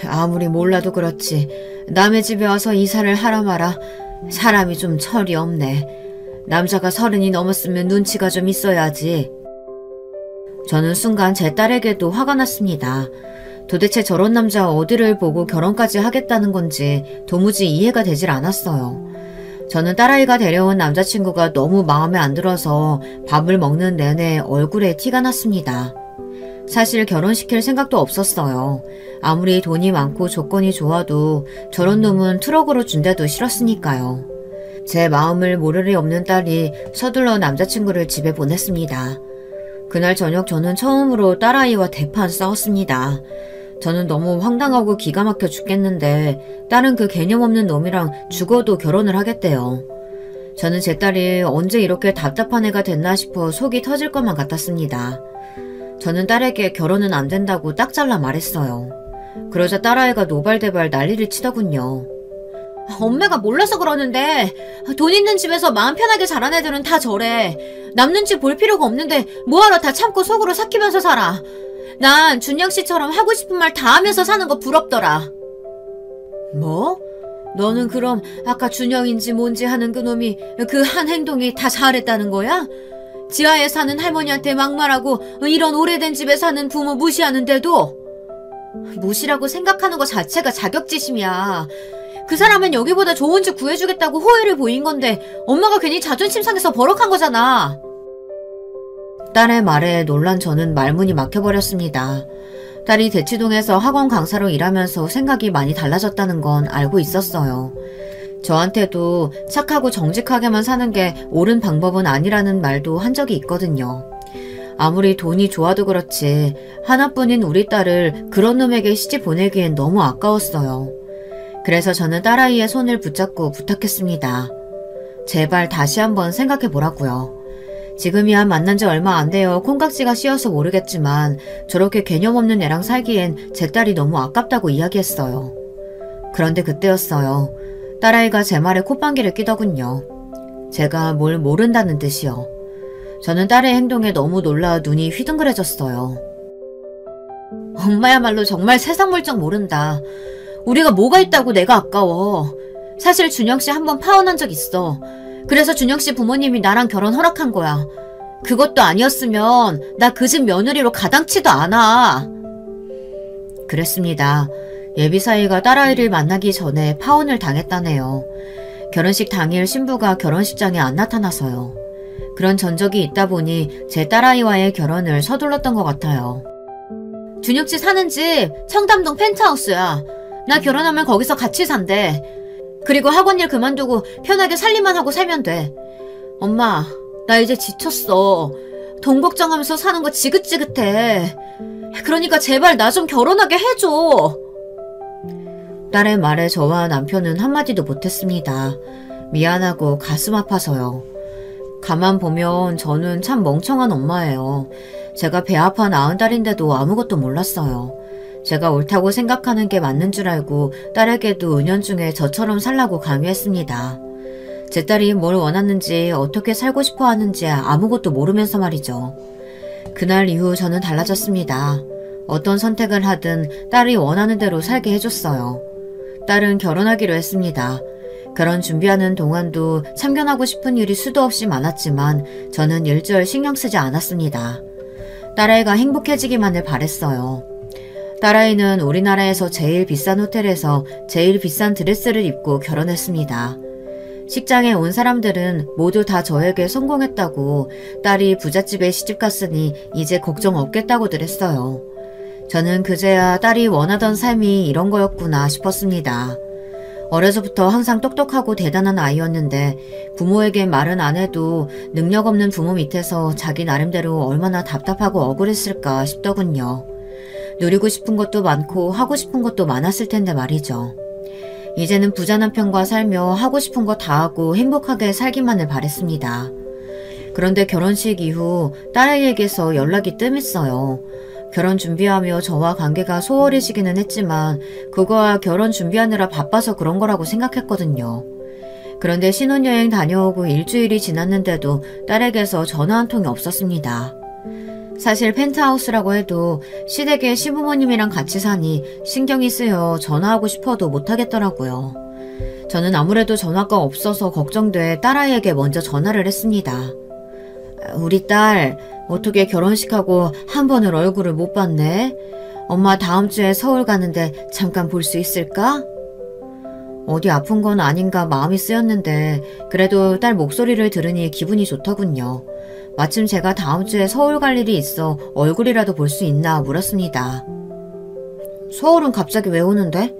아무리 몰라도 그렇지 남의 집에 와서 이사를 하라 마라. 사람이 좀 철이 없네. 남자가 30이 넘었으면 눈치가 좀 있어야지. 저는 순간 제 딸에게도 화가 났습니다. 도대체 저런 남자 어디를 보고 결혼까지 하겠다는 건지 도무지 이해가 되질 않았어요. 저는 딸아이가 데려온 남자친구가 너무 마음에 안 들어서 밥을 먹는 내내 얼굴에 티가 났습니다. 사실 결혼시킬 생각도 없었어요. 아무리 돈이 많고 조건이 좋아도 저런 놈은 트럭으로 준대도 싫었으니까요. 제 마음을 모를 리 없는 딸이 서둘러 남자친구를 집에 보냈습니다. 그날 저녁 저는 처음으로 딸아이와 대판 싸웠습니다. 저는 너무 황당하고 기가 막혀 죽겠는데 딸은 그 개념 없는 놈이랑 죽어도 결혼을 하겠대요. 저는 제 딸이 언제 이렇게 답답한 애가 됐나 싶어 속이 터질 것만 같았습니다. 저는 딸에게 결혼은 안 된다고 딱 잘라 말했어요. 그러자 딸아이가 노발대발 난리를 치더군요.
엄마가 몰라서 그러는데 돈 있는 집에서 마음 편하게 자란 애들은 다 저래. 남 눈치 볼 필요가 없는데 뭐하러 다 참고 속으로 삭히면서 살아. 난 준영씨처럼 하고 싶은 말 다 하면서 사는 거 부럽더라.
뭐? 너는 그럼 아까 준영인지 뭔지 하는 그놈이 그 한 행동이 다 잘했다는 거야? 지하에 사는 할머니한테 막말하고 이런 오래된 집에 사는 부모 무시하는데도?
무시라고 생각하는 거 자체가 자격지심이야. 그 사람은 여기보다 좋은 집 구해주겠다고 호의를 보인 건데 엄마가 괜히 자존심 상해서 버럭한 거잖아.
딸의 말에 놀란 저는 말문이 막혀버렸습니다. 딸이 대치동에서 학원 강사로 일하면서 생각이 많이 달라졌다는 건 알고 있었어요. 저한테도 착하고 정직하게만 사는 게 옳은 방법은 아니라는 말도 한 적이 있거든요. 아무리 돈이 좋아도 그렇지 하나뿐인 우리 딸을 그런 놈에게 시집 보내기엔 너무 아까웠어요. 그래서 저는 딸아이의 손을 붙잡고 부탁했습니다. 제발 다시 한번 생각해보라고요. 지금이야 만난 지 얼마 안 돼요. 콩깍지가 씌어서 모르겠지만 저렇게 개념 없는 애랑 살기엔 제 딸이 너무 아깝다고 이야기했어요. 그런데 그때였어요. 딸아이가 제 말에 콧방귀를 끼더군요. 제가 뭘 모른다는 듯이요. 저는 딸의 행동에 너무 놀라 눈이 휘둥그레졌어요.
엄마야말로 정말 세상 물정 모른다. 우리가 뭐가 있다고 내가 아까워. 사실 준영씨 한번 파혼한 적 있어. 그래서 준영씨 부모님이 나랑 결혼 허락한 거야. 그것도 아니었으면 나 그 집 며느리로 가당치도 않아.
그랬습니다. 예비사위가 딸아이를 만나기 전에 파혼을 당했다네요. 결혼식 당일 신부가 결혼식장에 안 나타나서요. 그런 전적이 있다 보니 제 딸아이와의 결혼을 서둘렀던 것 같아요.
준혁씨 사는 집 청담동 펜트하우스야. 나 결혼하면 거기서 같이 산대. 그리고 학원일 그만두고 편하게 살림만 하고 살면 돼. 엄마, 나 이제 지쳤어. 돈 걱정하면서 사는 거 지긋지긋해. 그러니까 제발 나 좀 결혼하게 해줘.
딸의 말에 저와 남편은 한마디도 못했습니다. 미안하고 가슴 아파서요. 가만 보면 저는 참 멍청한 엄마예요. 제가 배 아파 낳은 딸인데도 아무것도 몰랐어요. 제가 옳다고 생각하는 게 맞는 줄 알고 딸에게도 은연중에 저처럼 살라고 강요했습니다. 제 딸이 뭘 원하는지 어떻게 살고 싶어 하는지 아무것도 모르면서 말이죠. 그날 이후 저는 달라졌습니다. 어떤 선택을 하든 딸이 원하는 대로 살게 해줬어요. 딸은 결혼하기로 했습니다. 결혼 준비하는 동안도 참견하고 싶은 일이 수도 없이 많았지만 저는 일절 신경 쓰지 않았습니다. 딸아이가 행복해지기만을 바랬어요. 딸아이는 우리나라에서 제일 비싼 호텔에서 제일 비싼 드레스를 입고 결혼했습니다. 식장에 온 사람들은 모두 다 저에게 성공했다고 딸이 부잣집에 시집갔으니 이제 걱정 없겠다고들 했어요. 저는 그제야 딸이 원하던 삶이 이런 거였구나 싶었습니다. 어려서부터 항상 똑똑하고 대단한 아이였는데 부모에게 말은 안 해도 능력 없는 부모 밑에서 자기 나름대로 얼마나 답답하고 억울했을까 싶더군요. 누리고 싶은 것도 많고 하고 싶은 것도 많았을 텐데 말이죠. 이제는 부자 남편과 살며 하고 싶은 거 다 하고 행복하게 살기만을 바랬습니다. 그런데 결혼식 이후 딸에게서 연락이 뜸했어요. 결혼 준비하며 저와 관계가 소홀해지기는 했지만 그거와 결혼 준비하느라 바빠서 그런 거라고 생각했거든요. 그런데 신혼여행 다녀오고 일주일이 지났는데도 딸에게서 전화 한 통이 없었습니다. 사실 펜트하우스라고 해도 시댁에 시부모님이랑 같이 사니 신경이 쓰여 전화하고 싶어도 못하겠더라고요. 저는 아무래도 전화가 없어서 걱정돼 딸아이에게 먼저 전화를 했습니다. 우리 딸 어떻게 결혼식하고 한 번을 얼굴을 못 봤네? 엄마 다음 주에 서울 가는데 잠깐 볼 수 있을까? 어디 아픈 건 아닌가 마음이 쓰였는데 그래도 딸 목소리를 들으니 기분이 좋더군요. 마침 제가 다음 주에 서울 갈 일이 있어 얼굴이라도 볼 수 있나 물었습니다. 서울은 갑자기 왜 오는데?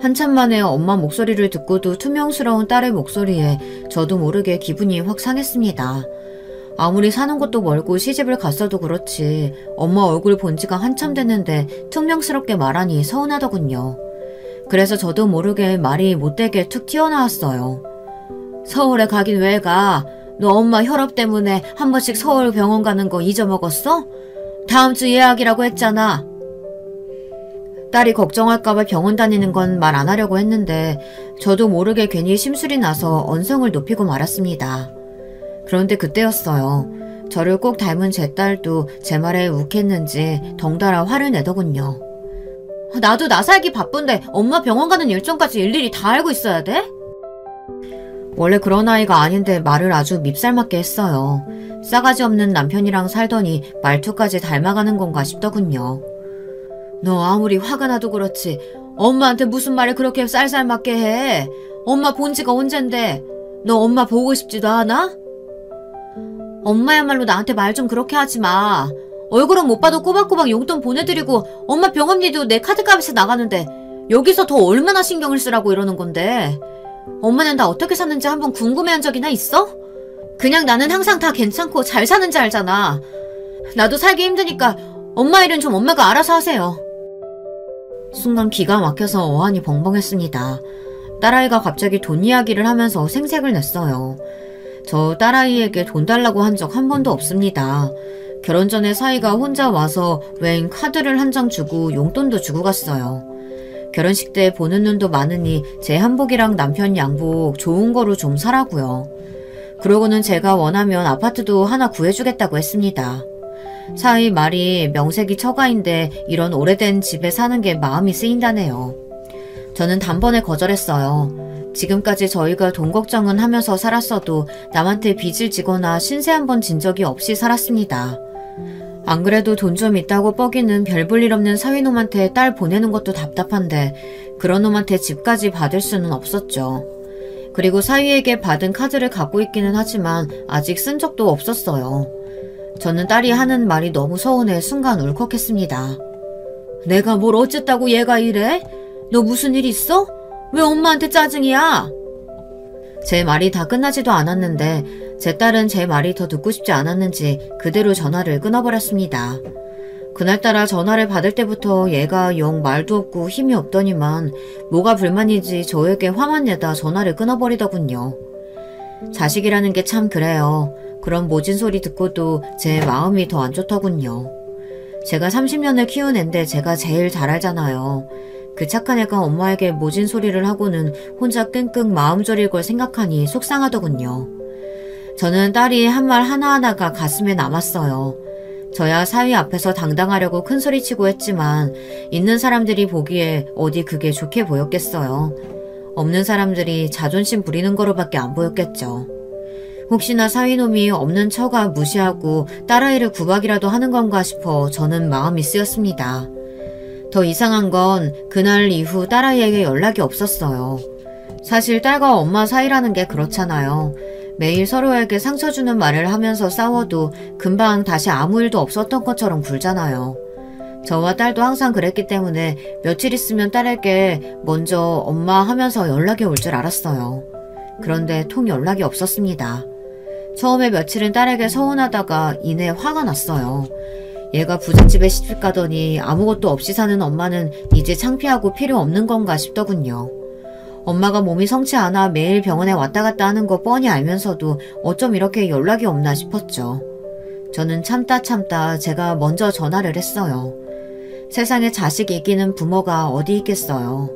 한참 만에 엄마 목소리를 듣고도 투명스러운 딸의 목소리에 저도 모르게 기분이 확 상했습니다. 아무리 사는 곳도 멀고 시집을 갔어도 그렇지 엄마 얼굴 본 지가 한참 됐는데 퉁명스럽게 말하니 서운하더군요. 그래서 저도 모르게 말이 못되게 툭 튀어나왔어요. 서울에 가긴 왜 가? 너 엄마 혈압 때문에 한 번씩 서울 병원 가는 거 잊어먹었어? 다음 주 예약이라고 했잖아. 딸이 걱정할까봐 병원 다니는 건 말 안 하려고 했는데 저도 모르게 괜히 심술이 나서 언성을 높이고 말았습니다. 그런데 그때였어요. 저를 꼭 닮은 제 딸도 제 말에 욱했는지 덩달아 화를 내더군요.
나도 나 살기 바쁜데 엄마 병원 가는 일정까지 일일이 다 알고 있어야 돼?
원래 그런 아이가 아닌데 말을 아주 밉살맞게 했어요. 싸가지 없는 남편이랑 살더니 말투까지 닮아가는 건가 싶더군요.
너 아무리 화가 나도 그렇지 엄마한테 무슨 말을 그렇게 쌀쌀맞게 해? 엄마 본 지가 언젠데 너 엄마 보고 싶지도 않아? 엄마야말로 나한테 말 좀 그렇게 하지 마. 얼굴은 못 봐도 꼬박꼬박 용돈 보내드리고 엄마 병원비도 내 카드값에서 나가는데 여기서 더 얼마나 신경을 쓰라고 이러는 건데. 엄마는 나 어떻게 사는지 한번 궁금해한 적이나 있어? 그냥 나는 항상 다 괜찮고 잘 사는지 알잖아. 나도 살기 힘드니까 엄마 일은 좀 엄마가 알아서 하세요.
순간 기가 막혀서 어안이 벙벙했습니다. 딸아이가 갑자기 돈 이야기를 하면서 생색을 냈어요. 저 딸아이에게 돈 달라고 한 적 한 번도 없습니다. 결혼 전에 사이가 혼자 와서 웬 카드를 한 장 주고 용돈도 주고 갔어요. 결혼식 때 보는 눈도 많으니 제 한복이랑 남편 양복 좋은 거로 좀 사라고요. 그러고는 제가 원하면 아파트도 하나 구해주겠다고 했습니다. 사위 말이 명색이 처가인데 이런 오래된 집에 사는 게 마음이 쓰인다네요. 저는 단번에 거절했어요. 지금까지 저희가 돈 걱정은 하면서 살았어도 남한테 빚을 지거나 신세 한 번 진 적이 없이 살았습니다. 안 그래도 돈 좀 있다고 뻐기는 별 볼 일 없는 사위놈한테 딸 보내는 것도 답답한데 그런 놈한테 집까지 받을 수는 없었죠. 그리고 사위에게 받은 카드를 갖고 있기는 하지만 아직 쓴 적도 없었어요. 저는 딸이 하는 말이 너무 서운해 순간 울컥했습니다.
내가 뭘 어쨌다고 얘가 이래? 너 무슨 일 있어? 왜 엄마한테 짜증이야?
제 말이 다 끝나지도 않았는데 제 딸은 제 말이 더 듣고 싶지 않았는지 그대로 전화를 끊어버렸습니다. 그날따라 전화를 받을 때부터 얘가 영 말도 없고 힘이 없더니만 뭐가 불만인지 저에게 화만 내다 전화를 끊어버리더군요. 자식이라는 게 참 그래요. 그런 모진 소리 듣고도 제 마음이 더 안 좋더군요. 제가 30년을 키운 앤데 제가 제일 잘 알잖아요. 그 착한 애가 엄마에게 모진 소리를 하고는 혼자 끙끙 마음 졸일 걸 생각하니 속상하더군요. 저는 딸이 한 말 하나하나가 가슴에 남았어요. 저야 사위 앞에서 당당하려고 큰소리치고 했지만 있는 사람들이 보기에 어디 그게 좋게 보였겠어요. 없는 사람들이 자존심 부리는 거로밖에 안 보였겠죠. 혹시나 사위놈이 없는 처가 무시하고 딸아이를 구박이라도 하는 건가 싶어 저는 마음이 쓰였습니다. 더 이상한 건 그날 이후 딸아이에게 연락이 없었어요. 사실 딸과 엄마 사이라는 게 그렇잖아요. 매일 서로에게 상처 주는 말을 하면서 싸워도 금방 다시 아무 일도 없었던 것처럼 굴잖아요. 저와 딸도 항상 그랬기 때문에 며칠 있으면 딸에게 먼저 엄마 하면서 연락이 올 줄 알았어요. 그런데 통 연락이 없었습니다. 처음에 며칠은 딸에게 서운하다가 이내 화가 났어요. 얘가 부잣집에 시집 가더니 아무것도 없이 사는 엄마는 이제 창피하고 필요 없는 건가 싶더군요. 엄마가 몸이 성치 않아 매일 병원에 왔다 갔다 하는 거 뻔히 알면서도 어쩜 이렇게 연락이 없나 싶었죠. 저는 참다 제가 먼저 전화를 했어요. 세상에 자식이 이기는 부모가 어디 있겠어요.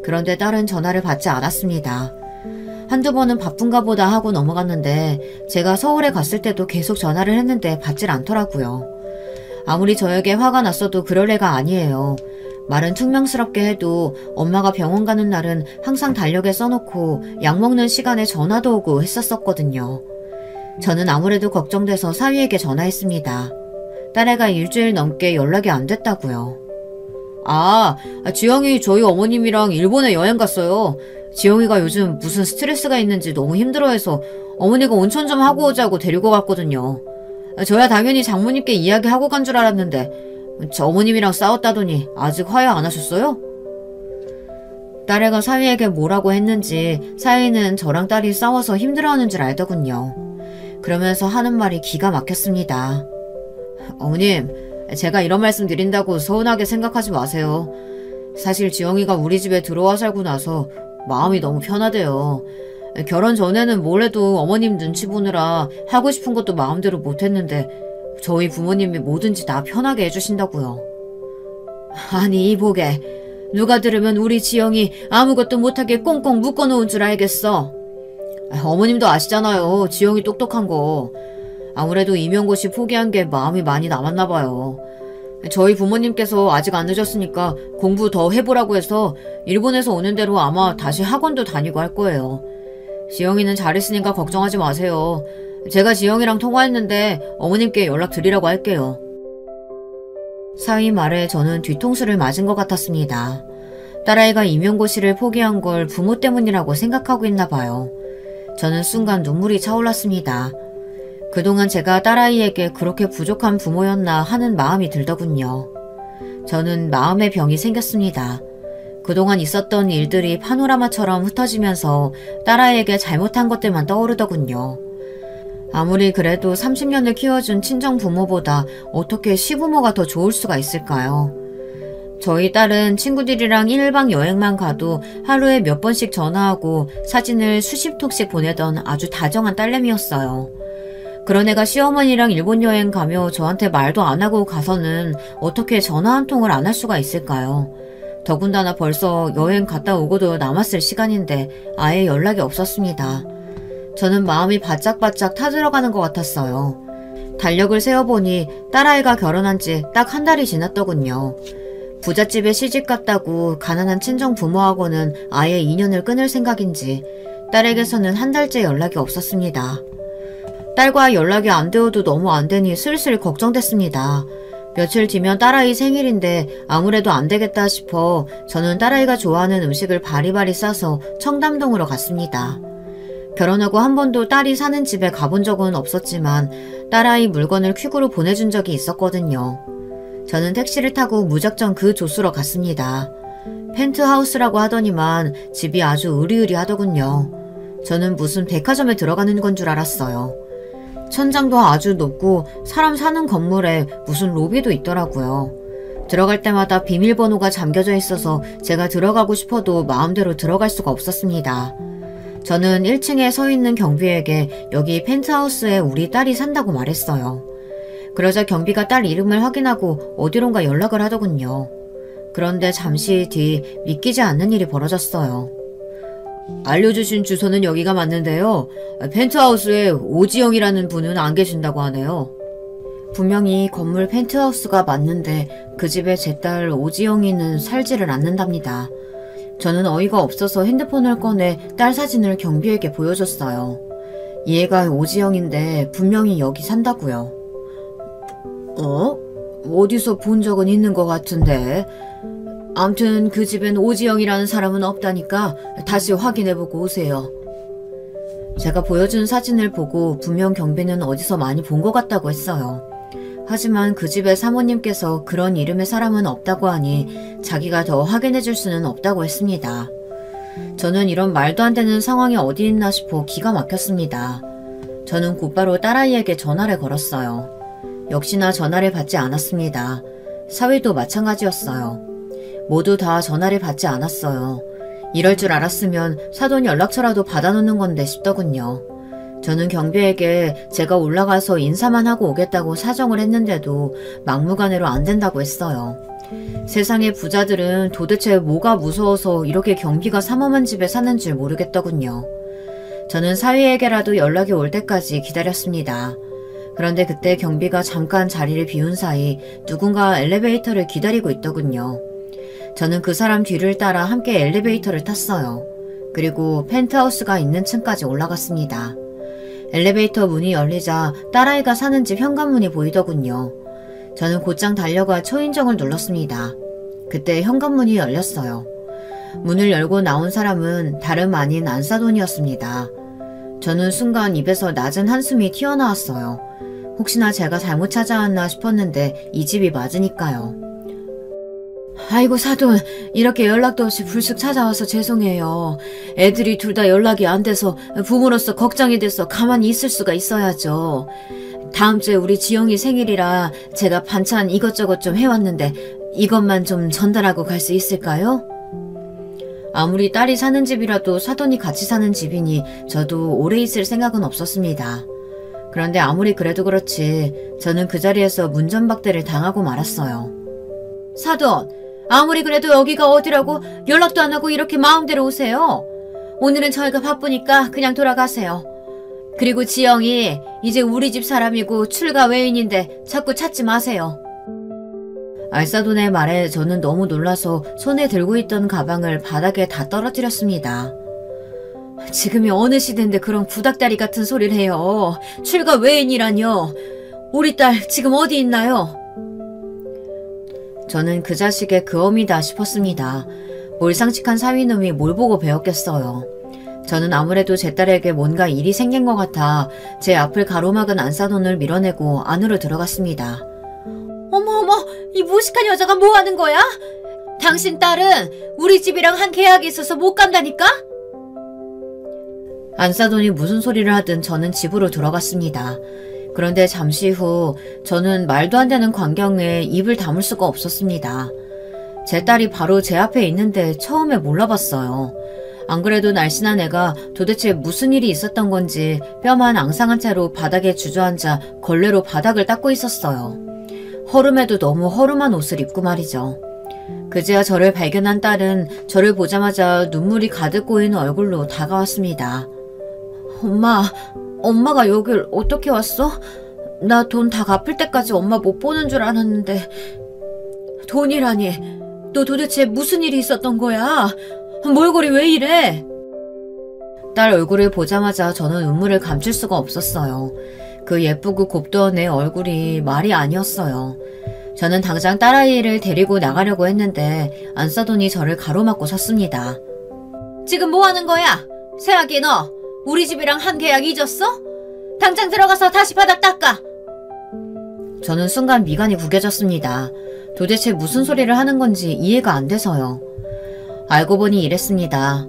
그런데 딸은 전화를 받지 않았습니다. 한두 번은 바쁜가 보다 하고 넘어갔는데 제가 서울에 갔을 때도 계속 전화를 했는데 받질 않더라고요. 아무리 저에게 화가 났어도 그럴 애가 아니에요. 말은 퉁명스럽게 해도 엄마가 병원 가는 날은 항상 달력에 써놓고 약 먹는 시간에 전화도 오고 했었거든요. 저는 아무래도 걱정돼서 사위에게 전화했습니다. 딸애가 일주일 넘게 연락이 안 됐다고요.
지영이 저희 어머님이랑 일본에 여행 갔어요. 지영이가 요즘 무슨 스트레스가 있는지 너무 힘들어해서 어머니가 온천 좀 하고 오자고 데리고 갔거든요. 저야 당연히 장모님께 이야기하고 간 줄 알았는데 저 어머님이랑 싸웠다더니 아직 화해 안 하셨어요?
딸애가 사위에게 뭐라고 했는지 사위는 저랑 딸이 싸워서 힘들어하는 줄 알더군요. 그러면서 하는 말이 기가 막혔습니다.
어머님, 제가 이런 말씀 드린다고 서운하게 생각하지 마세요. 사실 지영이가 우리 집에 들어와 살고 나서 마음이 너무 편하대요. 결혼 전에는 뭘 해도 어머님 눈치 보느라 하고 싶은 것도 마음대로 못했는데 저희 부모님이 뭐든지 다 편하게 해주신다고요. 아니 이보게, 누가 들으면 우리 지영이 아무것도 못하게 꽁꽁 묶어놓은 줄 알겠어. 어머님도 아시잖아요. 지영이 똑똑한 거. 아무래도 임용고시 포기한 게 마음이 많이 남았나 봐요. 저희 부모님께서 아직 안 늦었으니까 공부 더 해보라고 해서 일본에서 오는 대로 아마 다시 학원도 다니고 할 거예요. 지영이는 잘했으니까 걱정하지 마세요. 제가 지영이랑 통화했는데 어머님께 연락드리라고 할게요. 사위 말에 저는 뒤통수를 맞은 것 같았습니다. 딸아이가 임용고시를 포기한 걸 부모 때문이라고 생각하고 있나 봐요. 저는 순간 눈물이 차올랐습니다. 그동안 제가 딸아이에게 그렇게 부족한 부모였나 하는 마음이 들더군요. 저는 마음의 병이 생겼습니다. 그동안 있었던 일들이 파노라마처럼 흩어지면서 딸아이에게 잘못한 것들만 떠오르더군요. 아무리 그래도 30년을 키워준 친정 부모보다 어떻게 시부모가 더 좋을 수가 있을까요? 저희 딸은 친구들이랑 1박 여행만 가도 하루에 몇 번씩 전화하고 사진을 수십 통씩 보내던 아주 다정한 딸내미였어요. 그런 애가 시어머니랑 일본 여행 가며 저한테 말도 안 하고 가서는 어떻게 전화 한 통을 안 할 수가 있을까요? 더군다나 벌써 여행 갔다 오고도 남았을 시간인데 아예 연락이 없었습니다. 저는 마음이 바짝바짝 타들어가는 것 같았어요. 달력을 세어보니 딸아이가 결혼한 지 딱 한 달이 지났더군요. 부잣집에 시집갔다고 가난한 친정 부모하고는 아예 인연을 끊을 생각인지 딸에게서는 한 달째 연락이 없었습니다. 딸과 연락이 안 되어도 너무 안 되니 슬슬 걱정됐습니다. 며칠 뒤면 딸아이 생일인데 아무래도 안 되겠다 싶어 저는 딸아이가 좋아하는 음식을 바리바리 싸서 청담동으로 갔습니다. 결혼하고 한 번도 딸이 사는 집에 가본 적은 없었지만 딸아이 물건을 퀵으로 보내준 적이 있었거든요. 저는 택시를 타고 무작정 그 조수로 갔습니다. 펜트하우스라고 하더니만 집이 아주 으리으리하더군요. 저는 무슨 백화점에 들어가는 건 줄 알았어요. 천장도 아주 높고 사람 사는 건물에 무슨 로비도 있더라고요. 들어갈 때마다 비밀번호가 잠겨져 있어서 제가 들어가고 싶어도 마음대로 들어갈 수가 없었습니다. 저는 1층에 서 있는 경비에게 여기 펜트하우스에 우리 딸이 산다고 말했어요. 그러자 경비가 딸 이름을 확인하고 어디론가 연락을 하더군요. 그런데 잠시 뒤 믿기지 않는 일이 벌어졌어요. 알려주신 주소는 여기가 맞는데요. 펜트하우스에 오지영이라는 분은 안 계신다고 하네요. 분명히 건물 펜트하우스가 맞는데 그 집에 제 딸 오지영이는 살지를 않는답니다. 저는 어이가 없어서 핸드폰을 꺼내 딸 사진을 경비에게 보여줬어요. 얘가 오지영인데 분명히 여기 산다고요. 어디서 본 적은 있는 것 같은데. 암튼 그 집엔 오지영이라는 사람은 없다니까 다시 확인해보고 오세요. 제가 보여준 사진을 보고 분명 경비는 어디서 많이 본 것 같다고 했어요. 하지만 그 집의 사모님께서 그런 이름의 사람은 없다고 하니 자기가 더 확인해줄 수는 없다고 했습니다. 저는 이런 말도 안 되는 상황이 어디 있나 싶어 기가 막혔습니다. 저는 곧바로 딸아이에게 전화를 걸었어요. 역시나 전화를 받지 않았습니다. 사위도 마찬가지였어요. 모두 다 전화를 받지 않았어요. 이럴 줄 알았으면 사돈 연락처라도 받아놓는 건데 싶더군요. 저는 경비에게 제가 올라가서 인사만 하고 오겠다고 사정을 했는데도 막무가내로 안 된다고 했어요. 세상의 부자들은 도대체 뭐가 무서워서 이렇게 경비가 삼엄한 집에 사는 줄 모르겠더군요. 저는 사위에게라도 연락이 올 때까지 기다렸습니다. 그런데 그때 경비가 잠깐 자리를 비운 사이 누군가 엘리베이터를 기다리고 있더군요. 저는 그 사람 뒤를 따라 함께 엘리베이터를 탔어요. 그리고 펜트하우스가 있는 층까지 올라갔습니다. 엘리베이터 문이 열리자 딸아이가 사는 집 현관문이 보이더군요. 저는 곧장 달려가 초인종을 눌렀습니다. 그때 현관문이 열렸어요. 문을 열고 나온 사람은 다름 아닌 안사돈이었습니다. 저는 순간 입에서 낮은 한숨이 튀어나왔어요. 혹시나 제가 잘못 찾아왔나 싶었는데 이 집이 맞으니까요. 아이고 사돈, 이렇게 연락도 없이 불쑥 찾아와서 죄송해요. 애들이 둘 다 연락이 안 돼서 부모로서 걱정이 돼서 가만히 있을 수가 있어야죠. 다음 주에 우리 지영이 생일이라 제가 반찬 이것저것 좀 해왔는데 이것만 좀 전달하고 갈 수 있을까요? 아무리 딸이 사는 집이라도 사돈이 같이 사는 집이니 저도 오래 있을 생각은 없었습니다. 그런데 아무리 그래도 그렇지 저는 그 자리에서 문전박대를 당하고 말았어요. 사돈, 아무리 그래도 여기가 어디라고 연락도 안 하고 이렇게 마음대로 오세요. 오늘은 저희가 바쁘니까 그냥 돌아가세요. 그리고 지영이 이제 우리 집 사람이고 출가 외인인데 자꾸 찾지 마세요.
알사돈의 말에 저는 너무 놀라서 손에 들고 있던 가방을 바닥에 다 떨어뜨렸습니다.
지금이 어느 시대인데 그런 구닥다리 같은 소리를 해요. 출가 외인이라뇨. 우리 딸 지금 어디 있나요?
저는 그 자식의 그 어미다 싶었습니다. 몰상식한 사위놈이 뭘 보고 배웠겠어요. 저는 아무래도 제 딸에게 뭔가 일이 생긴 것 같아 제 앞을 가로막은 안사돈을 밀어내고 안으로 들어갔습니다.
어머, 이 무식한 여자가 뭐 하는 거야? 당신 딸은 우리 집이랑 한 계약이 있어서 못 간다니까?
안사돈이 무슨 소리를 하든 저는 집으로 들어갔습니다. 그런데 잠시 후 저는 말도 안 되는 광경에 입을 다물 수가 없었습니다. 제 딸이 바로 제 앞에 있는데 처음에 몰라봤어요. 안 그래도 날씬한 애가 도대체 무슨 일이 있었던 건지 뼈만 앙상한 채로 바닥에 주저앉아 걸레로 바닥을 닦고 있었어요. 허름해도 너무 허름한 옷을 입고 말이죠. 그제야 저를 발견한 딸은 저를 보자마자 눈물이 가득 고인 얼굴로 다가왔습니다. 엄마가 여길 어떻게 왔어? 나 돈 다 갚을 때까지 엄마 못 보는 줄 알았는데.
돈이라니, 너 도대체 무슨 일이 있었던 거야? 몰골이 왜 이래?
딸 얼굴을 보자마자 저는 눈물을 감출 수가 없었어요. 그 예쁘고 곱던 애 얼굴이 말이 아니었어요. 저는 당장 딸아이를 데리고 나가려고 했는데 안사돈이 저를 가로막고 섰습니다.
지금 뭐 하는 거야? 새아기 너 우리 집이랑 한 계약 잊었어? 당장 들어가서 다시 바닥 닦아.
저는 순간 미간이 구겨졌습니다. 도대체 무슨 소리를 하는 건지 이해가 안 돼서요. 알고 보니 이랬습니다.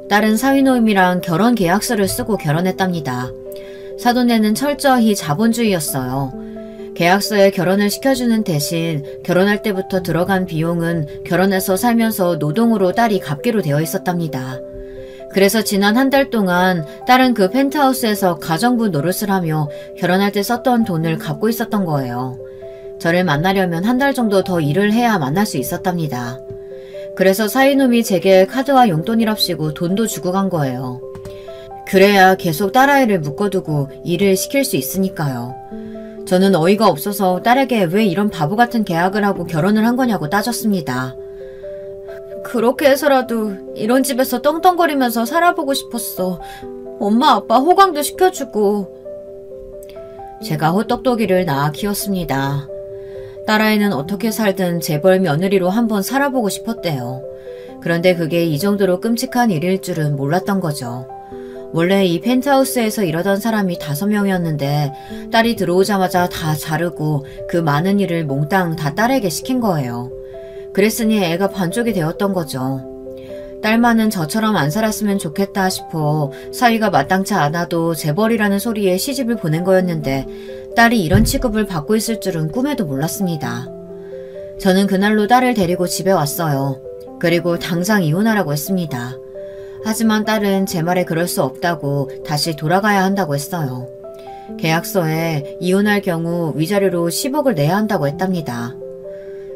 딸은 사위노임이랑 결혼 계약서를 쓰고 결혼했답니다. 사돈네는 철저히 자본주의였어요. 계약서에 결혼을 시켜주는 대신 결혼할 때부터 들어간 비용은 결혼해서 살면서 노동으로 딸이 갚기로 되어 있었답니다. 그래서 지난 한 달 동안 딸은 그 펜트하우스에서 가정부 노릇을 하며 결혼할 때 썼던 돈을 갚고 있었던 거예요. 저를 만나려면 한 달 정도 더 일을 해야 만날 수 있었답니다. 그래서 사위놈이 제게 카드와 용돈이랍시고 돈도 주고 간 거예요. 그래야 계속 딸아이를 묶어두고 일을 시킬 수 있으니까요. 저는 어이가 없어서 딸에게 왜 이런 바보 같은 계약을 하고 결혼을 한 거냐고 따졌습니다. 그렇게 해서라도 이런 집에서 떵떵거리면서 살아보고 싶었어. 엄마 아빠 호강도 시켜주고. 제가 호떡도기를 낳아 키웠습니다. 딸아이는 어떻게 살든 재벌 며느리로 한번 살아보고 싶었대요. 그런데 그게 이 정도로 끔찍한 일일 줄은 몰랐던 거죠. 원래 이 펜트하우스에서 일하던 사람이 5명이었는데 딸이 들어오자마자 다 자르고 그 많은 일을 몽땅 다 딸에게 시킨 거예요. 그랬으니 애가 반쪽이 되었던 거죠. 딸만은 저처럼 안 살았으면 좋겠다 싶어 사위가 마땅치 않아도 재벌이라는 소리에 시집을 보낸 거였는데 딸이 이런 취급을 받고 있을 줄은 꿈에도 몰랐습니다. 저는 그날로 딸을 데리고 집에 왔어요. 그리고 당장 이혼하라고 했습니다. 하지만 딸은 제 말에 그럴 수 없다고 다시 돌아가야 한다고 했어요. 계약서에 이혼할 경우 위자료로 10억을 내야 한다고 했답니다.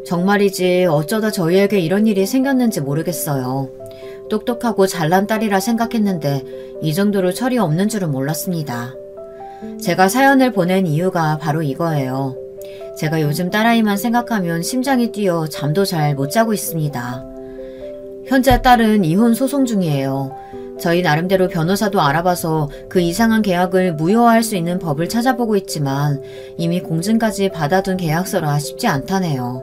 정말이지 어쩌다 저희에게 이런 일이 생겼는지 모르겠어요. 똑똑하고 잘난 딸이라 생각했는데 이 정도로 철이 없는 줄은 몰랐습니다. 제가 사연을 보낸 이유가 바로 이거예요. 제가 요즘 딸아이만 생각하면 심장이 뛰어 잠도 잘 못 자고 있습니다. 현재 딸은 이혼 소송 중이에요. 저희 나름대로 변호사도 알아봐서 그 이상한 계약을 무효화할 수 있는 법을 찾아보고 있지만 이미 공증까지 받아둔 계약서라 쉽지 않다네요.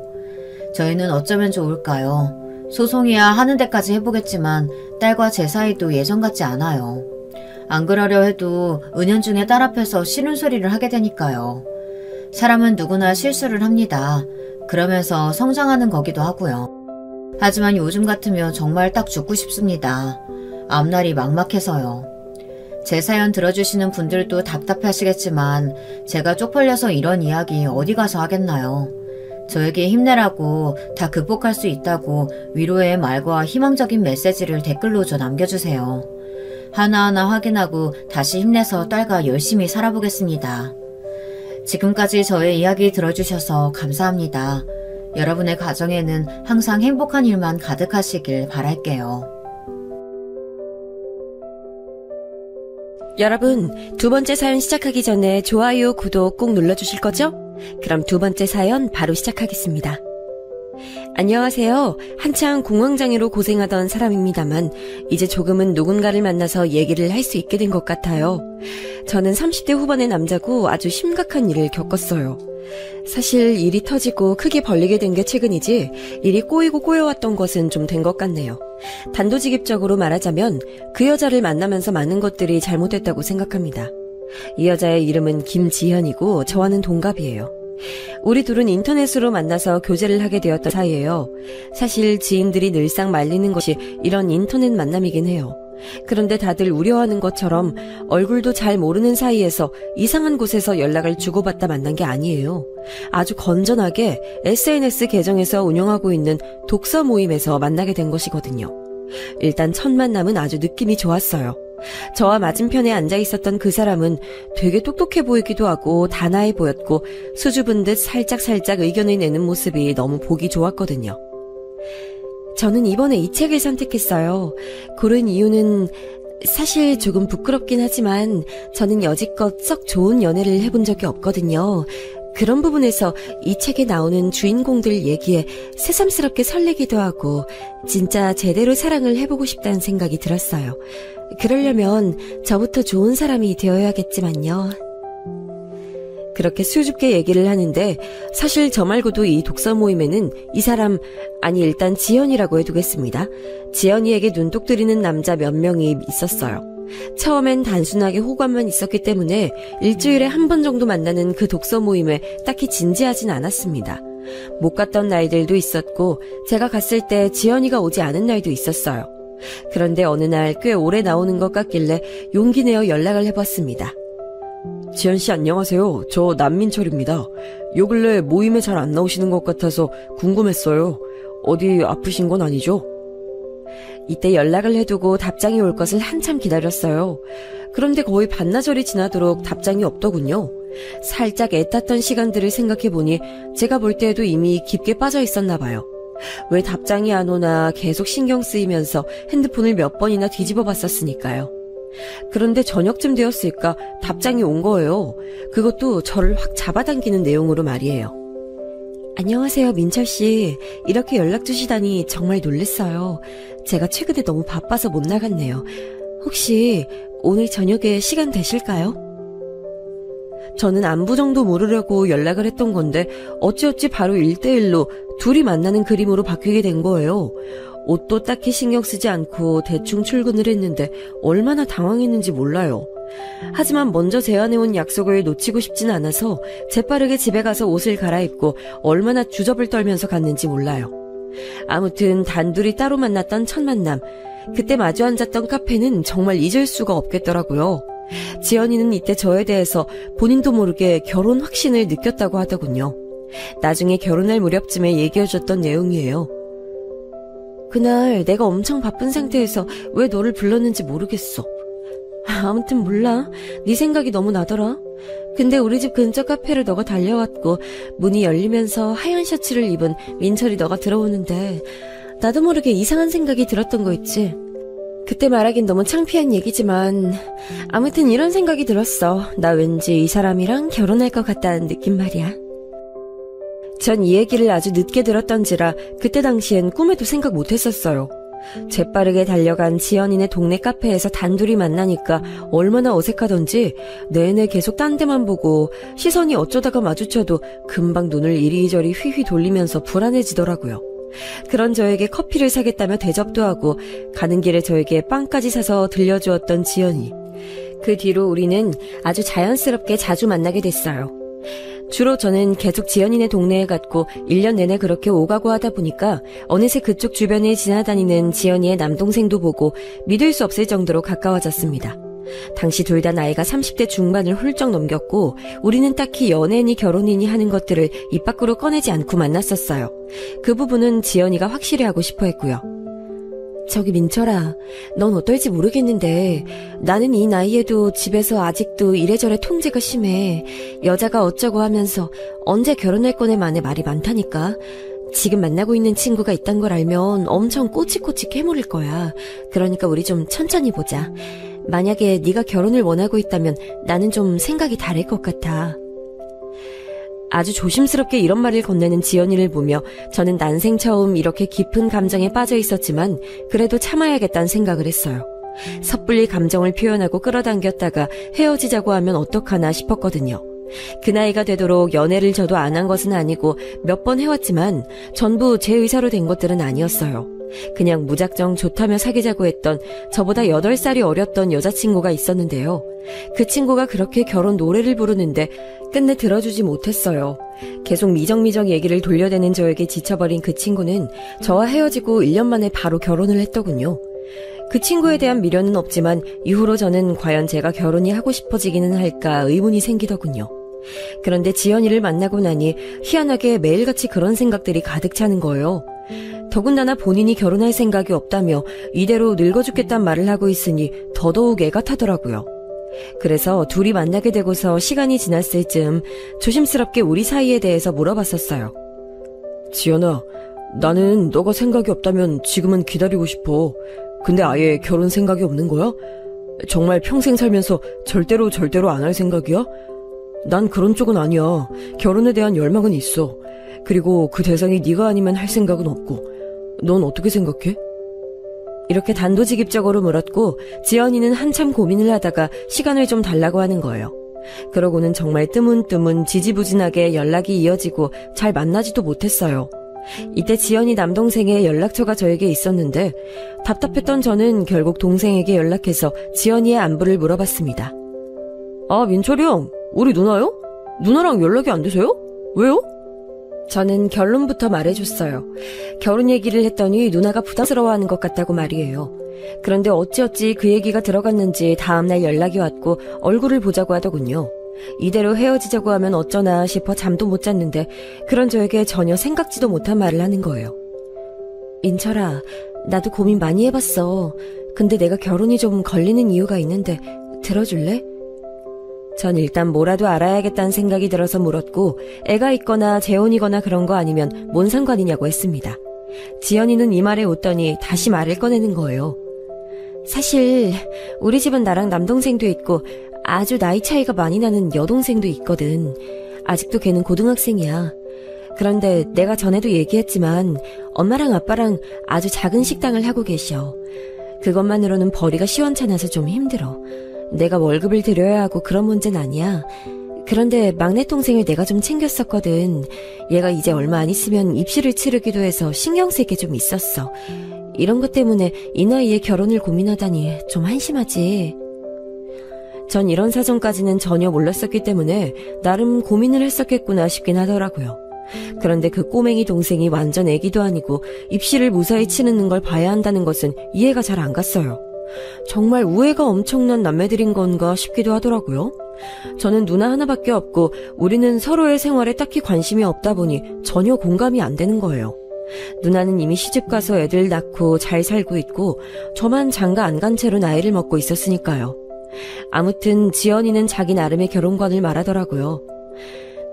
저희는 어쩌면 좋을까요? 소송이야 하는 데까지 해보겠지만 딸과 제 사이도 예전 같지 않아요. 안 그러려 해도 은연중에 딸 앞에서 싫은 소리를 하게 되니까요. 사람은 누구나 실수를 합니다. 그러면서 성장하는 거기도 하고요. 하지만 요즘 같으면 정말 딱 죽고 싶습니다. 앞날이 막막해서요. 제 사연 들어주시는 분들도 답답하시겠지만 제가 쪽팔려서 이런 이야기 어디 가서 하겠나요? 저에게 힘내라고 다 극복할 수 있다고 위로의 말과 희망적인 메시지를 댓글로 좀 남겨주세요. 하나하나 확인하고 다시 힘내서 딸과 열심히 살아보겠습니다. 지금까지 저의 이야기 들어주셔서 감사합니다. 여러분의 가정에는 항상 행복한 일만 가득하시길 바랄게요.
여러분, 두 번째 사연 시작하기 전에 좋아요, 구독 꼭 눌러주실 거죠? 그럼 두 번째 사연 바로 시작하겠습니다. 안녕하세요. 한창 공황장애로 고생하던 사람입니다만 이제 조금은 누군가를 만나서 얘기를 할 수 있게 된 것 같아요. 저는 30대 후반의 남자고 아주 심각한 일을 겪었어요. 사실 일이 터지고 크게 벌리게 된 게 최근이지 일이 꼬이고 꼬여왔던 것은 좀 된 것 같네요. 단도직입적으로 말하자면 그 여자를 만나면서 많은 것들이 잘못됐다고 생각합니다. 이 여자의 이름은 김지현이고 저와는 동갑이에요. 우리 둘은 인터넷으로 만나서 교제를 하게 되었던 사이예요. 사실 지인들이 늘상 말리는 것이 이런 인터넷 만남이긴 해요. 그런데 다들 우려하는 것처럼 얼굴도 잘 모르는 사이에서 이상한 곳에서 연락을 주고받다 만난 게 아니에요. 아주 건전하게 SNS 계정에서 운영하고 있는 독서 모임에서 만나게 된 것이거든요. 일단 첫 만남은 아주 느낌이 좋았어요. 저와 맞은편에 앉아 있었던 그 사람은 되게 똑똑해 보이기도 하고 단아해 보였고 수줍은 듯 살짝 의견을 내는 모습이 너무 보기 좋았거든요. 저는 이번에 이 책을 선택했어요. 고른 이유는 사실 조금 부끄럽긴 하지만 저는 여지껏 썩 좋은 연애를 해본 적이 없거든요. 그런 부분에서 이 책에 나오는 주인공들 얘기에 새삼스럽게 설레기도 하고 진짜 제대로 사랑을 해보고 싶다는 생각이 들었어요. 그러려면 저부터 좋은 사람이 되어야겠지만요. 그렇게 수줍게 얘기를 하는데 사실 저 말고도 이 독서 모임에는 이 사람, 아니 일단 지연이라고 해두겠습니다. 지연이에게 눈독 들이는 남자 몇 명이 있었어요. 처음엔 단순하게 호감만 있었기 때문에 일주일에 한 번 정도 만나는 그 독서 모임에 딱히 진지하진 않았습니다. 못 갔던 날들도 있었고 제가 갔을 때 지연이가 오지 않은 날도 있었어요. 그런데 어느 날 꽤 오래 나오는 것 같길래 용기 내어 연락을 해봤습니다. 지연씨 안녕하세요. 저 남민철입니다. 요 근래 모임에 잘 안 나오시는 것 같아서 궁금했어요. 어디 아프신 건 아니죠? 이때 연락을 해두고 답장이 올 것을 한참 기다렸어요. 그런데 거의 반나절이 지나도록 답장이 없더군요. 살짝 애탔던 시간들을 생각해보니 제가 볼 때에도 이미 깊게 빠져 있었나 봐요. 왜 답장이 안 오나 계속 신경 쓰이면서 핸드폰을 몇 번이나 뒤집어 봤었으니까요. 그런데 저녁쯤 되었을까 답장이 온 거예요. 그것도 저를 확 잡아당기는 내용으로 말이에요. 안녕하세요, 민철씨. 이렇게 연락 주시다니 정말 놀랬어요. 제가 최근에 너무 바빠서 못 나갔네요. 혹시 오늘 저녁에 시간 되실까요? 저는 안부 정도 물으려고 연락을 했던 건데 어찌어찌 바로 1대1로 둘이 만나는 그림으로 바뀌게 된 거예요. 옷도 딱히 신경 쓰지 않고 대충 출근을 했는데 얼마나 당황했는지 몰라요. 하지만 먼저 제안해온 약속을 놓치고 싶진 않아서 재빠르게 집에 가서 옷을 갈아입고 얼마나 주접을 떨면서 갔는지 몰라요. 아무튼 단둘이 따로 만났던 첫 만남, 그때 마주 앉았던 카페는 정말 잊을 수가 없겠더라고요. 지연이는 이때 저에 대해서 본인도 모르게 결혼 확신을 느꼈다고 하더군요. 나중에 결혼할 무렵쯤에 얘기해줬던 내용이에요. 그날 내가 엄청 바쁜 상태에서 왜 너를 불렀는지 모르겠어. 아무튼 몰라. 네 생각이 너무 나더라. 근데 우리 집 근처 카페를 너가 달려왔고 문이 열리면서 하얀 셔츠를 입은 민철이 너가 들어오는데 나도 모르게 이상한 생각이 들었던 거 있지. 그때 말하긴 너무 창피한 얘기지만 아무튼 이런 생각이 들었어. 나 왠지 이 사람이랑 결혼할 것 같다는 느낌 말이야. 전 이 얘기를 아주 늦게 들었던지라 그때 당시엔 꿈에도 생각 못했었어요. 재빠르게 달려간 지연이네 동네 카페에서 단둘이 만나니까 얼마나 어색하던지 내내 계속 딴 데만 보고 시선이 어쩌다가 마주쳐도 금방 눈을 이리저리 휘휘 돌리면서 불안해지더라고요. 그런 저에게 커피를 사겠다며 대접도 하고 가는 길에 저에게 빵까지 사서 들려주었던 지연이. 그 뒤로 우리는 아주 자연스럽게 자주 만나게 됐어요. 주로 저는 계속 지연이네 동네에 갔고 1년 내내 그렇게 오가고 하다 보니까 어느새 그쪽 주변에 지나다니는 지연이의 남동생도 보고 믿을 수 없을 정도로 가까워졌습니다. 당시 둘 다 나이가 30대 중반을 훌쩍 넘겼고 우리는 딱히 연애니 결혼이니 하는 것들을 입 밖으로 꺼내지 않고 만났었어요. 그 부분은 지연이가 확실히 하고 싶어 했고요. 저기 민철아, 넌 어떨지 모르겠는데 나는 이 나이에도 집에서 아직도 이래저래 통제가 심해. 여자가 어쩌고 하면서 언제 결혼할 거네 만에 말이 많다니까. 지금 만나고 있는 친구가 있단 걸 알면 엄청 꼬치꼬치 캐물을 거야. 그러니까 우리 좀 천천히 보자. 만약에 네가 결혼을 원하고 있다면 나는 좀 생각이 다를 것 같아. 아주 조심스럽게 이런 말을 건네는 지연이를 보며 저는 난생 처음 이렇게 깊은 감정에 빠져 있었지만 그래도 참아야겠다는 생각을 했어요. 섣불리 감정을 표현하고 끌어당겼다가 헤어지자고 하면 어떡하나 싶었거든요. 그 나이가 되도록 연애를 저도 안 한 것은 아니고 몇 번 해왔지만 전부 제 의사로 된 것들은 아니었어요. 그냥 무작정 좋다며 사귀자고 했던 저보다 8살이 어렸던 여자친구가 있었는데요. 그 친구가 그렇게 결혼 노래를 부르는데 끝내 들어주지 못했어요. 계속 미적미적 얘기를 돌려대는 저에게 지쳐버린 그 친구는 저와 헤어지고 1년 만에 바로 결혼을 했더군요. 그 친구에 대한 미련은 없지만 이후로 저는 과연 제가 결혼이 하고 싶어지기는 할까 의문이 생기더군요. 그런데 지연이를 만나고 나니 희한하게 매일같이 그런 생각들이 가득 차는 거예요. 더군다나 본인이 결혼할 생각이 없다며 이대로 늙어 죽겠단 말을 하고 있으니 더더욱 애가 타더라고요. 그래서 둘이 만나게 되고서 시간이 지났을 즈음 조심스럽게 우리 사이에 대해서 물어봤었어요. 지연아, 나는 너가 생각이 없다면 지금은 기다리고 싶어. 근데 아예 결혼 생각이 없는 거야? 정말 평생 살면서 절대로 안 할 생각이야? 난 그런 쪽은 아니야. 결혼에 대한 열망은 있어. 그리고 그 대상이 네가 아니면 할 생각은 없고. 넌 어떻게 생각해? 이렇게 단도직입적으로 물었고 지연이는 한참 고민을 하다가 시간을 좀 달라고 하는 거예요. 그러고는 정말 뜨문뜨문 지지부진하게 연락이 이어지고 잘 만나지도 못했어요. 이때 지연이 남동생의 연락처가 저에게 있었는데 답답했던 저는 결국 동생에게 연락해서 지연이의 안부를 물어봤습니다. 아, 민철이 형, 우리 누나요? 누나랑 연락이 안 되세요? 왜요? 저는 결론부터 말해줬어요. 결혼 얘기를 했더니 누나가 부담스러워하는 것 같다고 말이에요. 그런데 어찌어찌 그 얘기가 들어갔는지 다음날 연락이 왔고 얼굴을 보자고 하더군요. 이대로 헤어지자고 하면 어쩌나 싶어 잠도 못 잤는데 그런 저에게 전혀 생각지도 못한 말을 하는 거예요. 민철아, 나도 고민 많이 해봤어. 근데 내가 결혼이 좀 걸리는 이유가 있는데 들어줄래? 전 일단 뭐라도 알아야겠다는 생각이 들어서 물었고 애가 있거나 재혼이거나 그런 거 아니면 뭔 상관이냐고 했습니다. 지연이는 이 말에 웃더니 다시 말을 꺼내는 거예요. 사실 우리 집은 나랑 남동생도 있고 아주 나이 차이가 많이 나는 여동생도 있거든. 아직도 걔는 고등학생이야. 그런데 내가 전에도 얘기했지만 엄마랑 아빠랑 아주 작은 식당을 하고 계셔. 그것만으로는 벌이가 시원찮아서 좀 힘들어. 내가 월급을 드려야 하고 그런 문제는 아니야. 그런데 막내 동생을 내가 좀 챙겼었거든. 얘가 이제 얼마 안 있으면 입시를 치르기도 해서 신경 쓸 게 좀 있었어. 이런 것 때문에 이 나이에 결혼을 고민하다니 좀 한심하지. 전 이런 사정까지는 전혀 몰랐었기 때문에 나름 고민을 했었겠구나 싶긴 하더라고요. 그런데 그 꼬맹이 동생이 완전 애기도 아니고 입시를 무사히 치르는 걸 봐야 한다는 것은 이해가 잘 안 갔어요. 정말 우애가 엄청난 남매들인 건가 싶기도 하더라고요. 저는 누나 하나밖에 없고 우리는 서로의 생활에 딱히 관심이 없다 보니 전혀 공감이 안 되는 거예요. 누나는 이미 시집가서 애들 낳고 잘 살고 있고 저만 장가 안 간 채로 나이를 먹고 있었으니까요. 아무튼 지연이는 자기 나름의 결혼관을 말하더라고요.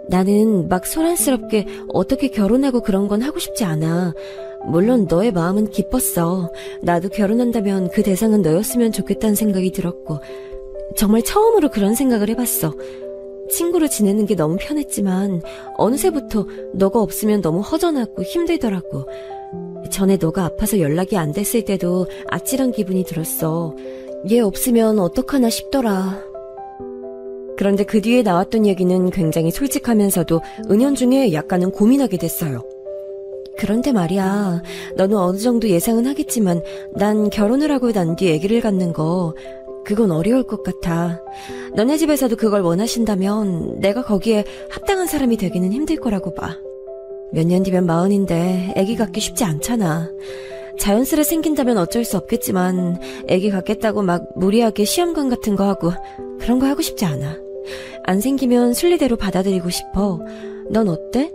나는 막 소란스럽게 어떻게 결혼하고 그런 건 하고 싶지 않아. 물론 너의 마음은 기뻤어. 나도 결혼한다면 그 대상은 너였으면 좋겠다는 생각이 들었고 정말 처음으로 그런 생각을 해봤어. 친구로 지내는 게 너무 편했지만 어느새부터 너가 없으면 너무 허전하고 힘들더라고. 전에 너가 아파서 연락이 안 됐을 때도 아찔한 기분이 들었어. 얘 없으면 어떡하나 싶더라. 그런데 그 뒤에 나왔던 얘기는 굉장히 솔직하면서도 은연중에 약간은 고민하게 됐어요. 그런데 말이야, 너는 어느 정도 예상은 하겠지만 난 결혼을 하고 난 뒤 아기를 갖는 거 그건 어려울 것 같아. 너네 집에서도 그걸 원하신다면 내가 거기에 합당한 사람이 되기는 힘들 거라고 봐. 몇 년 뒤면 40인데 아기 갖기 쉽지 않잖아. 자연스레 생긴다면 어쩔 수 없겠지만 아기 갖겠다고 막 무리하게 시험관 같은 거 하고 그런 거 하고 싶지 않아. 안 생기면 순리대로 받아들이고 싶어. 넌 어때?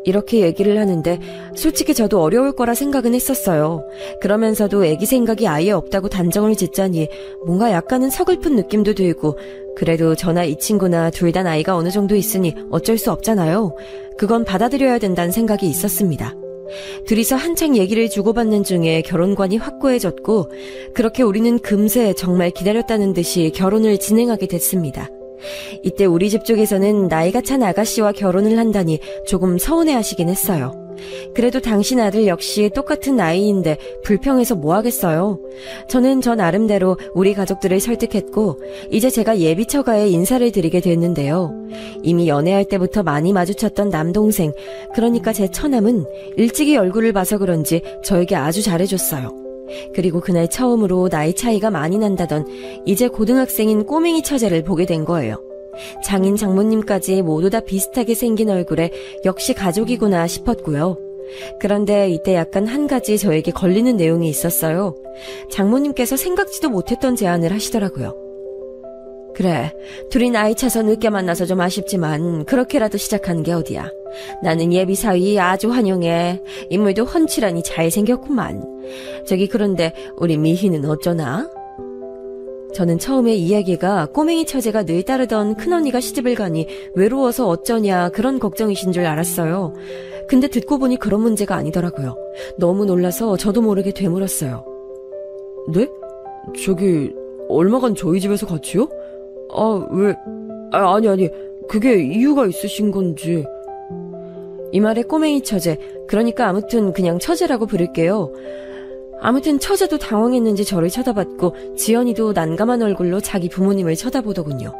이렇게 얘기를 하는데 솔직히 저도 어려울 거라 생각은 했었어요. 그러면서도 애기 생각이 아예 없다고 단정을 짓자니 뭔가 약간은 서글픈 느낌도 들고, 그래도 저나 이 친구나 둘 다 나이가 어느 정도 있으니 어쩔 수 없잖아요. 그건 받아들여야 된다는 생각이 있었습니다. 둘이서 한창 얘기를 주고받는 중에 결혼관이 확고해졌고, 그렇게 우리는 금세 정말 기다렸다는 듯이 결혼을 진행하게 됐습니다. 이때 우리 집 쪽에서는 나이가 찬 아가씨와 결혼을 한다니 조금 서운해하시긴 했어요. 그래도 당신 아들 역시 똑같은 나이인데 불평해서 뭐 하겠어요. 저는 저 나름대로 우리 가족들을 설득했고, 이제 제가 예비 처가에 인사를 드리게 됐는데요. 이미 연애할 때부터 많이 마주쳤던 남동생, 그러니까 제 처남은 일찍이 얼굴을 봐서 그런지 저에게 아주 잘해줬어요. 그리고 그날 처음으로 나이 차이가 많이 난다던 이제 고등학생인 꼬맹이 처제를 보게 된 거예요. 장인 장모님까지 모두 다 비슷하게 생긴 얼굴에 역시 가족이구나 싶었고요. 그런데 이때 약간 한 가지 저에게 걸리는 내용이 있었어요. 장모님께서 생각지도 못했던 제안을 하시더라고요. 그래, 둘이 나이 차서 늦게 만나서 좀 아쉽지만 그렇게라도 시작하는 게 어디야. 나는 예비 사위 아주 환영해. 인물도 훤칠하니 잘생겼구만. 저기 그런데 우리 미희는 어쩌나? 저는 처음에 이 얘기가 꼬맹이 처제가 늘 따르던 큰언니가 시집을 가니 외로워서 어쩌냐 그런 걱정이신 줄 알았어요. 근데 듣고 보니 그런 문제가 아니더라고요. 너무 놀라서 저도 모르게 되물었어요. 네? 저기 얼마간 저희 집에서 같이요? 왜? 아니 그게 이유가 있으신 건지. 이 말에 꼬맹이 처제, 그러니까 아무튼 그냥 처제라고 부를게요. 아무튼 처제도 당황했는지 저를 쳐다봤고 지연이도 난감한 얼굴로 자기 부모님을 쳐다보더군요.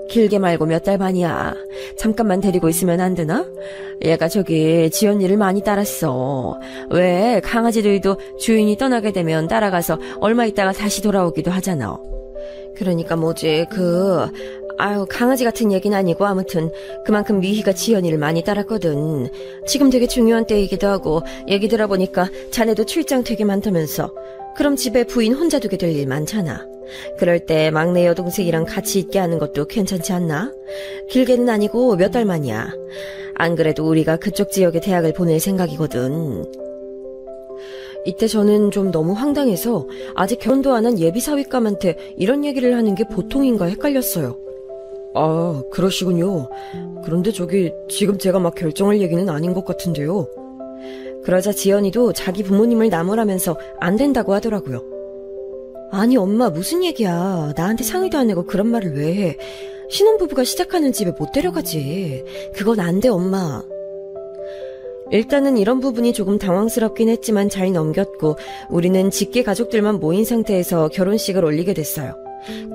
길게 말고 몇 달 반이야. 잠깐만 데리고 있으면 안 되나? 얘가 저기 지연이를 많이 따랐어. 왜 강아지들도 주인이 떠나게 되면 따라가서 얼마 있다가 다시 돌아오기도 하잖아. 그러니까 뭐지 강아지 같은 얘기는 아니고 아무튼 그만큼 미희가 지연이를 많이 따랐거든. 지금 되게 중요한 때이기도 하고 얘기 들어보니까 자네도 출장 되게 많다면서. 그럼 집에 부인 혼자 두게 될 일 많잖아. 그럴 때 막내 여동생이랑 같이 있게 하는 것도 괜찮지 않나? 길게는 아니고 몇 달 만이야. 안 그래도 우리가 그쪽 지역에 대학을 보낼 생각이거든. 이때 저는 좀 너무 황당해서 아직 결혼도 안 한 예비 사위감한테 이런 얘기를 하는 게 보통인가 헷갈렸어요. 아, 그러시군요. 그런데 저기 지금 제가 막 결정할 얘기는 아닌 것 같은데요. 그러자 지연이도 자기 부모님을 나무라면서 안 된다고 하더라고요. 아니 엄마 무슨 얘기야. 나한테 상의도 안 하고 그런 말을 왜 해. 신혼부부가 시작하는 집에 못 데려가지. 그건 안 돼 엄마. 일단은 이런 부분이 조금 당황스럽긴 했지만 잘 넘겼고 우리는 직계 가족들만 모인 상태에서 결혼식을 올리게 됐어요.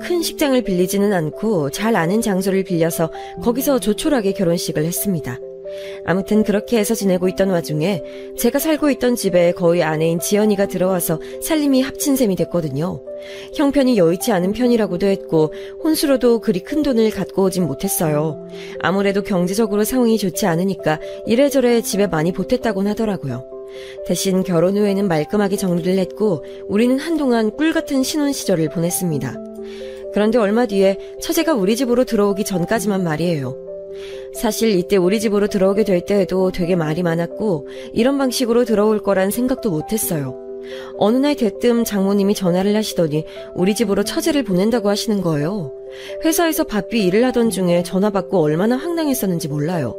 큰 식장을 빌리지는 않고 잘 아는 장소를 빌려서 거기서 조촐하게 결혼식을 했습니다. 아무튼 그렇게 해서 지내고 있던 와중에 제가 살고 있던 집에 거의 아내인 지연이가 들어와서 살림이 합친 셈이 됐거든요. 형편이 여의치 않은 편이라고도 했고 혼수로도 그리 큰 돈을 갖고 오진 못했어요. 아무래도 경제적으로 상황이 좋지 않으니까 이래저래 집에 많이 보탰다곤 하더라고요. 대신 결혼 후에는 말끔하게 정리를 했고 우리는 한동안 꿀같은 신혼 시절을 보냈습니다. 그런데 얼마 뒤에 처제가 우리 집으로 들어오기 전까지만 말이에요. 사실 이때 우리 집으로 들어오게 될 때에도 되게 말이 많았고 이런 방식으로 들어올 거란 생각도 못했어요. 어느 날 대뜸 장모님이 전화를 하시더니 우리 집으로 처제를 보낸다고 하시는 거예요. 회사에서 바삐 일을 하던 중에 전화 받고 얼마나 황당했었는지 몰라요.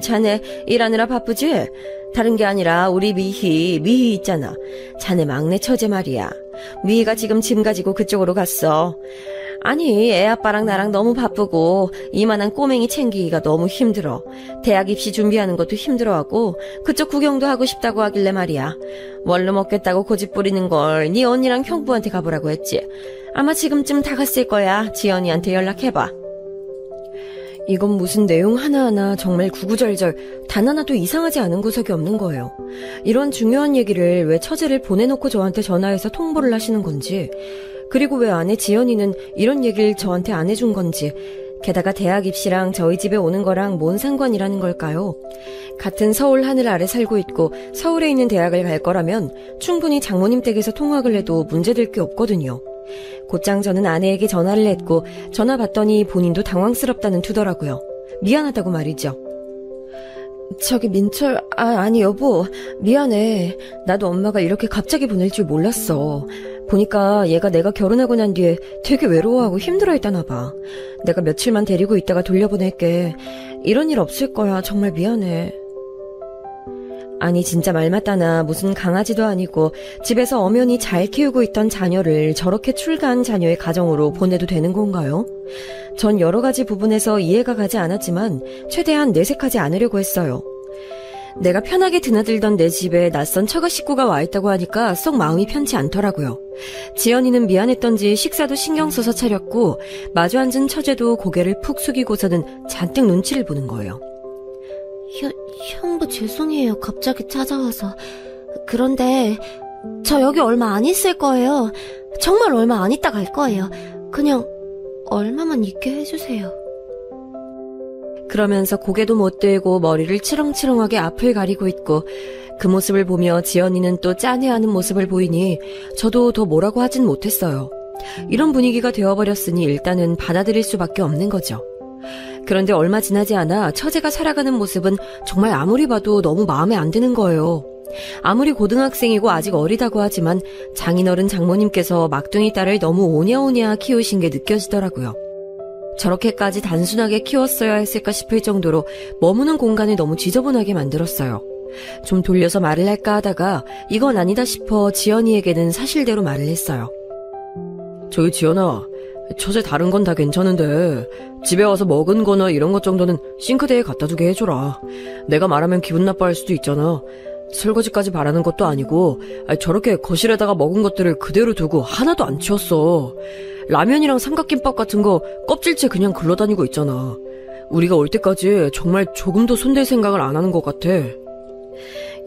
자네 일하느라 바쁘지? 다른 게 아니라 우리 미희 있잖아. 자네 막내 처제 말이야. 미희가 지금 짐 가지고 그쪽으로 갔어. 아니 애 아빠랑 나랑 너무 바쁘고 이만한 꼬맹이 챙기기가 너무 힘들어. 대학 입시 준비하는 것도 힘들어하고 그쪽 구경도 하고 싶다고 하길래 말이야. 원룸 먹겠다고 고집 부리는 걸 네 언니랑 형부한테 가보라고 했지. 아마 지금쯤 다 갔을 거야. 지연이한테 연락해봐. 이건 무슨 내용 하나하나 정말 구구절절 단 하나도 이상하지 않은 구석이 없는 거예요. 이런 중요한 얘기를 왜 처제를 보내놓고 저한테 전화해서 통보를 하시는 건지, 그리고 왜 아내 지연이는 이런 얘기를 저한테 안 해준 건지, 게다가 대학 입시랑 저희 집에 오는 거랑 뭔 상관이라는 걸까요? 같은 서울 하늘 아래 살고 있고 서울에 있는 대학을 갈 거라면 충분히 장모님 댁에서 통학을 해도 문제될 게 없거든요. 곧장 저는 아내에게 전화를 했고 전화 받더니 본인도 당황스럽다는 투더라고요. 미안하다고 말이죠. 저기 민철, 아니 여보, 미안해. 나도 엄마가 이렇게 갑자기 보낼 줄 몰랐어. 보니까 얘가 내가 결혼하고 난 뒤에 되게 외로워하고 힘들어했다나 봐. 내가 며칠만 데리고 있다가 돌려보낼게. 이런 일 없을 거야. 정말 미안해. 아니 진짜 말 맞다나 무슨 강아지도 아니고 집에서 엄연히 잘 키우고 있던 자녀를 저렇게 출가한 자녀의 가정으로 보내도 되는 건가요? 전 여러 가지 부분에서 이해가 가지 않았지만 최대한 내색하지 않으려고 했어요. 내가 편하게 드나들던 내 집에 낯선 처가 식구가 와 있다고 하니까 썩 마음이 편치 않더라고요. 지연이는 미안했던지 식사도 신경 써서 차렸고 마주 앉은 처제도 고개를 푹 숙이고서는 잔뜩 눈치를 보는 거예요.
형부 죄송해요. 갑자기 찾아와서. 그런데 저 여기 얼마 안 있을 거예요. 정말 얼마 안 있다 갈 거예요. 그냥 얼마만 있게 해주세요.
그러면서 고개도 못 들고 머리를 치렁치렁하게 앞을 가리고 있고 그 모습을 보며 지연이는 또 짠해하는 모습을 보이니 저도 더 뭐라고 하진 못했어요. 이런 분위기가 되어버렸으니 일단은 받아들일 수밖에 없는 거죠. 그런데 얼마 지나지 않아 처제가 살아가는 모습은 정말 아무리 봐도 너무 마음에 안 드는 거예요. 아무리 고등학생이고 아직 어리다고 하지만 장인어른 장모님께서 막둥이 딸을 너무 오냐오냐 키우신 게 느껴지더라고요. 저렇게까지 단순하게 키웠어야 했을까 싶을 정도로 머무는 공간을 너무 지저분하게 만들었어요. 좀 돌려서 말을 할까 하다가 이건 아니다 싶어 지연이에게는 사실대로 말을 했어요.
저기 지연아, 처제 다른 건 다 괜찮은데 집에 와서 먹은 거나 이런 것 정도는 싱크대에 갖다 두게 해줘라. 내가 말하면 기분 나빠할 수도 있잖아. 설거지까지 바라는 것도 아니고 저렇게 거실에다가 먹은 것들을 그대로 두고 하나도 안 치웠어. 라면이랑 삼각김밥 같은 거 껍질째 그냥 굴러다니고 있잖아. 우리가 올 때까지 정말 조금도 손댈 생각을 안 하는 것 같아.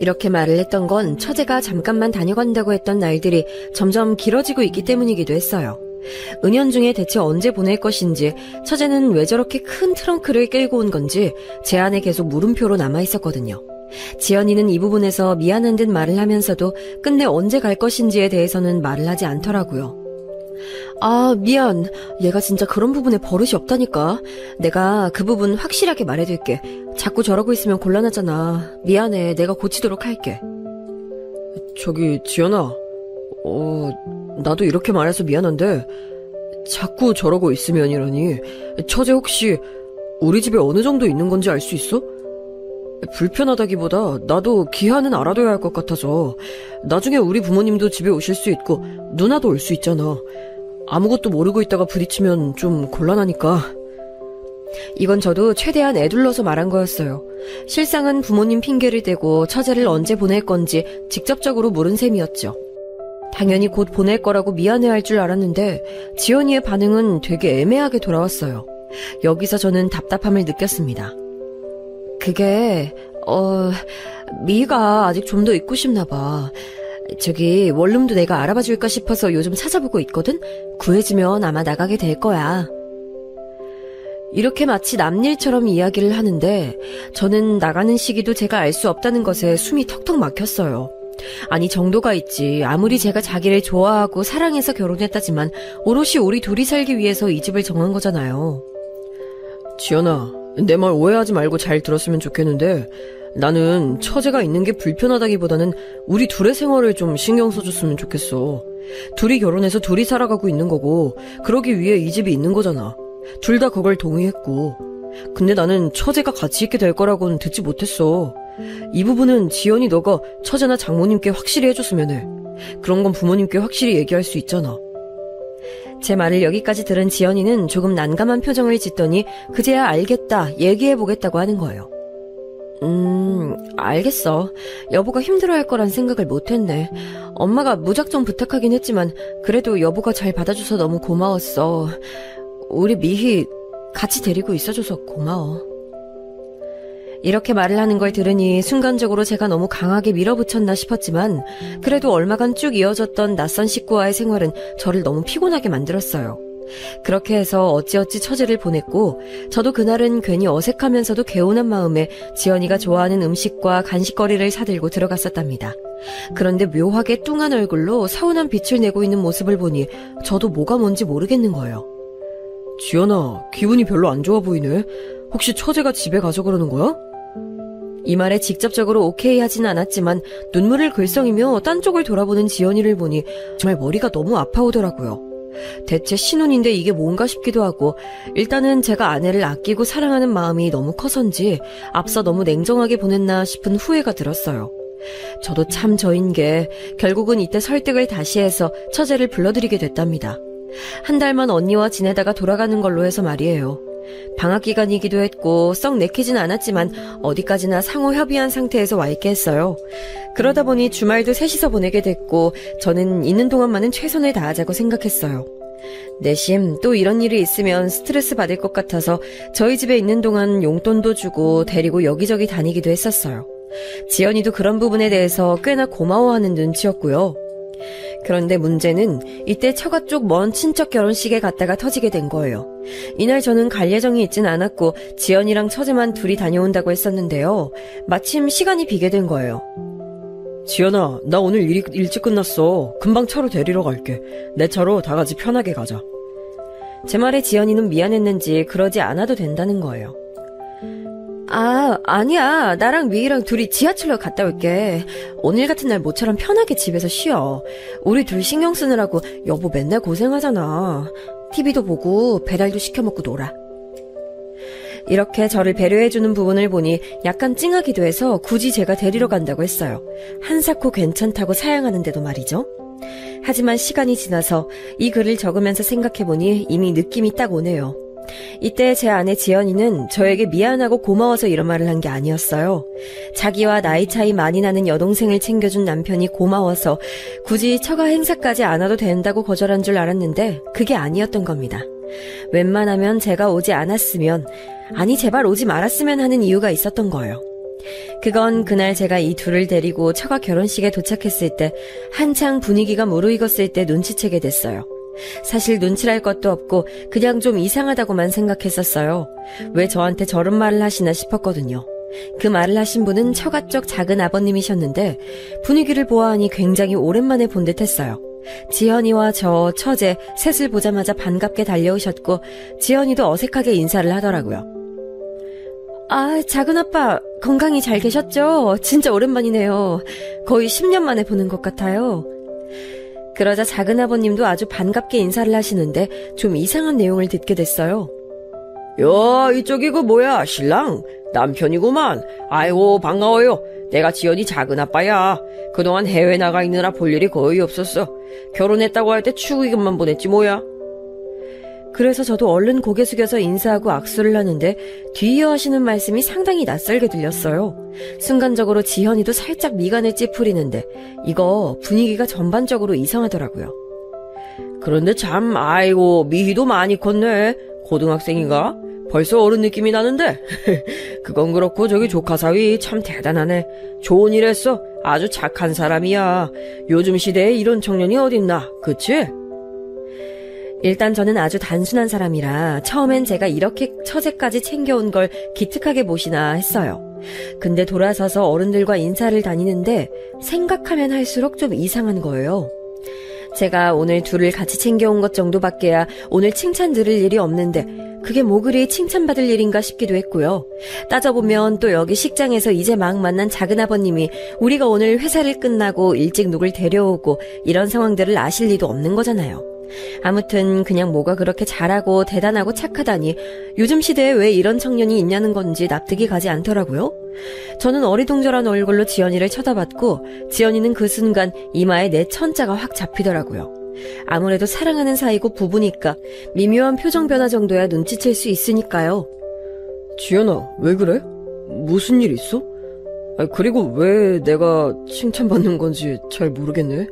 이렇게 말을 했던 건 처제가 잠깐만 다녀간다고 했던 날들이 점점 길어지고 있기 때문이기도 했어요. 은연중에 대체 언제 보낼 것인지 처제는 왜 저렇게 큰 트렁크를 끌고 온 건지 제 안에 계속 물음표로 남아있었거든요. 지연이는 이 부분에서 미안한 듯 말을 하면서도 끝내 언제 갈 것인지에 대해서는 말을 하지 않더라고요. 미안. 얘가 진짜 그런 부분에 버릇이 없다니까. 내가 그 부분 확실하게 말해둘게. 자꾸 저러고 있으면 곤란하잖아. 미안해. 내가 고치도록 할게.
저기 지연아, 나도 이렇게 말해서 미안한데 자꾸 저러고 있으면이라니. 처제 혹시 우리 집에 어느 정도 있는 건지 알 수 있어? 불편하다기보다 나도 기한은 알아둬야 할 것 같아서. 나중에 우리 부모님도 집에 오실 수 있고 누나도 올 수 있잖아. 아무것도 모르고 있다가 부딪히면 좀 곤란하니까.
이건 저도 최대한 애둘러서 말한 거였어요. 실상은 부모님 핑계를 대고 처제를 언제 보낼 건지 직접적으로 물은 셈이었죠. 당연히 곧 보낼 거라고 미안해할 줄 알았는데 지연이의 반응은 되게 애매하게 돌아왔어요. 여기서 저는 답답함을 느꼈습니다. 그게 미희가 아직 좀 더 있고 싶나 봐. 저기 원룸도 내가 알아봐 줄까 싶어서 요즘 찾아보고 있거든? 구해지면 아마 나가게 될 거야. 이렇게 마치 남일처럼 이야기를 하는데 저는 나가는 시기도 제가 알 수 없다는 것에 숨이 턱턱 막혔어요. 아니 정도가 있지. 아무리 제가 자기를 좋아하고 사랑해서 결혼했다지만 오롯이 우리 둘이 살기 위해서 이 집을 정한 거잖아요.
지연아, 내 말 오해하지 말고 잘 들었으면 좋겠는데 나는 처제가 있는 게 불편하다기보다는 우리 둘의 생활을 좀 신경 써줬으면 좋겠어. 둘이 결혼해서 둘이 살아가고 있는 거고 그러기 위해 이 집이 있는 거잖아. 둘 다 그걸 동의했고. 근데 나는 처제가 같이 있게 될 거라고는 듣지 못했어. 이 부분은 지연이 너가 처제나 장모님께 확실히 해줬으면 해. 그런 건 부모님께 확실히 얘기할 수 있잖아.
제 말을 여기까지 들은 지연이는 조금 난감한 표정을 짓더니 그제야 알겠다, 얘기해보겠다고 하는 거예요. 알겠어. 여보가 힘들어할 거란 생각을 못했네. 엄마가 무작정 부탁하긴 했지만 그래도 여보가 잘 받아줘서 너무 고마웠어. 우리 미희 같이 데리고 있어줘서 고마워. 이렇게 말을 하는 걸 들으니 순간적으로 제가 너무 강하게 밀어붙였나 싶었지만 그래도 얼마간 쭉 이어졌던 낯선 식구와의 생활은 저를 너무 피곤하게 만들었어요. 그렇게 해서 어찌어찌 처제를 보냈고 저도 그날은 괜히 어색하면서도 개운한 마음에 지연이가 좋아하는 음식과 간식거리를 사들고 들어갔었답니다. 그런데 묘하게 뚱한 얼굴로 서운한 빛을 내고 있는 모습을 보니 저도 뭐가 뭔지 모르겠는 거예요.
지연아, 기분이 별로 안 좋아 보이네. 혹시 처제가 집에 가서 그러는 거야?
이 말에 직접적으로 오케이 하진 않았지만 눈물을 글썽이며 딴 쪽을 돌아보는 지연이를 보니 정말 머리가 너무 아파오더라고요. 대체 신혼인데 이게 뭔가 싶기도 하고 일단은 제가 아내를 아끼고 사랑하는 마음이 너무 커서인지 앞서 너무 냉정하게 보냈나 싶은 후회가 들었어요. 저도 참 저인 게 결국은 이때 설득을 다시 해서 처제를 불러들이게 됐답니다. 한 달만 언니와 지내다가 돌아가는 걸로 해서 말이에요. 방학 기간이기도 했고 썩 내키진 않았지만 어디까지나 상호 협의한 상태에서 와 있게 했어요. 그러다 보니 주말도 셋이서 보내게 됐고 저는 있는 동안만은 최선을 다하자고 생각했어요. 내심 또 이런 일이 있으면 스트레스 받을 것 같아서 저희 집에 있는 동안 용돈도 주고 데리고 여기저기 다니기도 했었어요. 지연이도 그런 부분에 대해서 꽤나 고마워하는 눈치였고요. 그런데 문제는 이때 처가 쪽 먼 친척 결혼식에 갔다가 터지게 된 거예요. 이날 저는 갈 예정이 있진 않았고 지연이랑 처제만 둘이 다녀온다고 했었는데요. 마침 시간이 비게 된 거예요.
지연아, 나 오늘 일이 일찍 끝났어. 금방 차로 데리러 갈게. 내 차로 다 같이 편하게 가자.
제 말에 지연이는 미안했는지 그러지 않아도 된다는 거예요. 아니야. 나랑 미희랑 둘이 지하철로 갔다 올게. 오늘 같은 날 모처럼 편하게 집에서 쉬어. 우리 둘 신경 쓰느라고 여보 맨날 고생하잖아. TV도 보고 배달도 시켜 먹고 놀아. 이렇게 저를 배려해주는 부분을 보니 약간 찡하기도 해서 굳이 제가 데리러 간다고 했어요. 한사코 괜찮다고 사양하는데도 말이죠. 하지만 시간이 지나서 이 글을 적으면서 생각해보니 이미 느낌이 딱 오네요. 이때 제 아내 지연이는 저에게 미안하고 고마워서 이런 말을 한 게 아니었어요. 자기와 나이 차이 많이 나는 여동생을 챙겨준 남편이 고마워서 굳이 처가 행사까지 안 와도 된다고 거절한 줄 알았는데 그게 아니었던 겁니다. 웬만하면 제가 오지 않았으면, 아니 제발 오지 말았으면 하는 이유가 있었던 거예요. 그건 그날 제가 이 둘을 데리고 처가 결혼식에 도착했을 때 한창 분위기가 무르익었을 때 눈치채게 됐어요. 사실 눈치랄 것도 없고 그냥 좀 이상하다고만 생각했었어요. 왜 저한테 저런 말을 하시나 싶었거든요. 그 말을 하신 분은 처가 쪽 작은 아버님이셨는데 분위기를 보아하니 굉장히 오랜만에 본 듯했어요. 지연이와 저, 처제 셋을 보자마자 반갑게 달려오셨고 지연이도 어색하게 인사를 하더라고요. 작은아빠 건강히 잘 계셨죠? 진짜 오랜만이네요. 거의 10년 만에 보는 것 같아요. 그러자 작은아버님도 아주 반갑게 인사를 하시는데 좀 이상한 내용을 듣게 됐어요.
야, 이쪽이 그 뭐야, 신랑? 남편이구만. 아이고, 반가워요. 내가 지연이 작은아빠야. 그동안 해외 나가 있느라 볼 일이 거의 없었어. 결혼했다고 할 때 축의금만 보냈지 뭐야.
그래서 저도 얼른 고개 숙여서 인사하고 악수를 하는데 뒤이어 하시는 말씀이 상당히 낯설게 들렸어요. 순간적으로 지현이도 살짝 미간을 찌푸리는데 이거 분위기가 전반적으로 이상하더라고요.
그런데 참, 아이고, 미희도 많이 컸네. 고등학생인가? 벌써 어른 느낌이 나는데. 그건 그렇고 저기 조카 사위 참 대단하네. 좋은 일 했어. 아주 착한 사람이야. 요즘 시대에 이런 청년이 어딨나, 그치?
일단 저는 아주 단순한 사람이라 처음엔 제가 이렇게 처제까지 챙겨온 걸 기특하게 보시나 했어요. 근데 돌아서서 어른들과 인사를 다니는데 생각하면 할수록 좀 이상한 거예요. 제가 오늘 둘을 같이 챙겨온 것 정도밖에야 오늘 칭찬 들을 일이 없는데 그게 뭐 그리 칭찬받을 일인가 싶기도 했고요. 따져보면 또 여기 식장에서 이제 막 만난 작은아버님이 우리가 오늘 회사를 끝나고 일찍 누굴 데려오고 이런 상황들을 아실 리도 없는 거잖아요. 아무튼 그냥 뭐가 그렇게 잘하고 대단하고 착하다니 요즘 시대에 왜 이런 청년이 있냐는 건지 납득이 가지 않더라고요. 저는 어리둥절한 얼굴로 지연이를 쳐다봤고 지연이는 그 순간 이마에 내 천자가 확 잡히더라고요. 아무래도 사랑하는 사이고 부부니까 미묘한 표정 변화 정도야 눈치챌 수 있으니까요.
지연아, 왜 그래? 무슨 일 있어? 그리고 왜 내가 칭찬받는 건지 잘 모르겠네.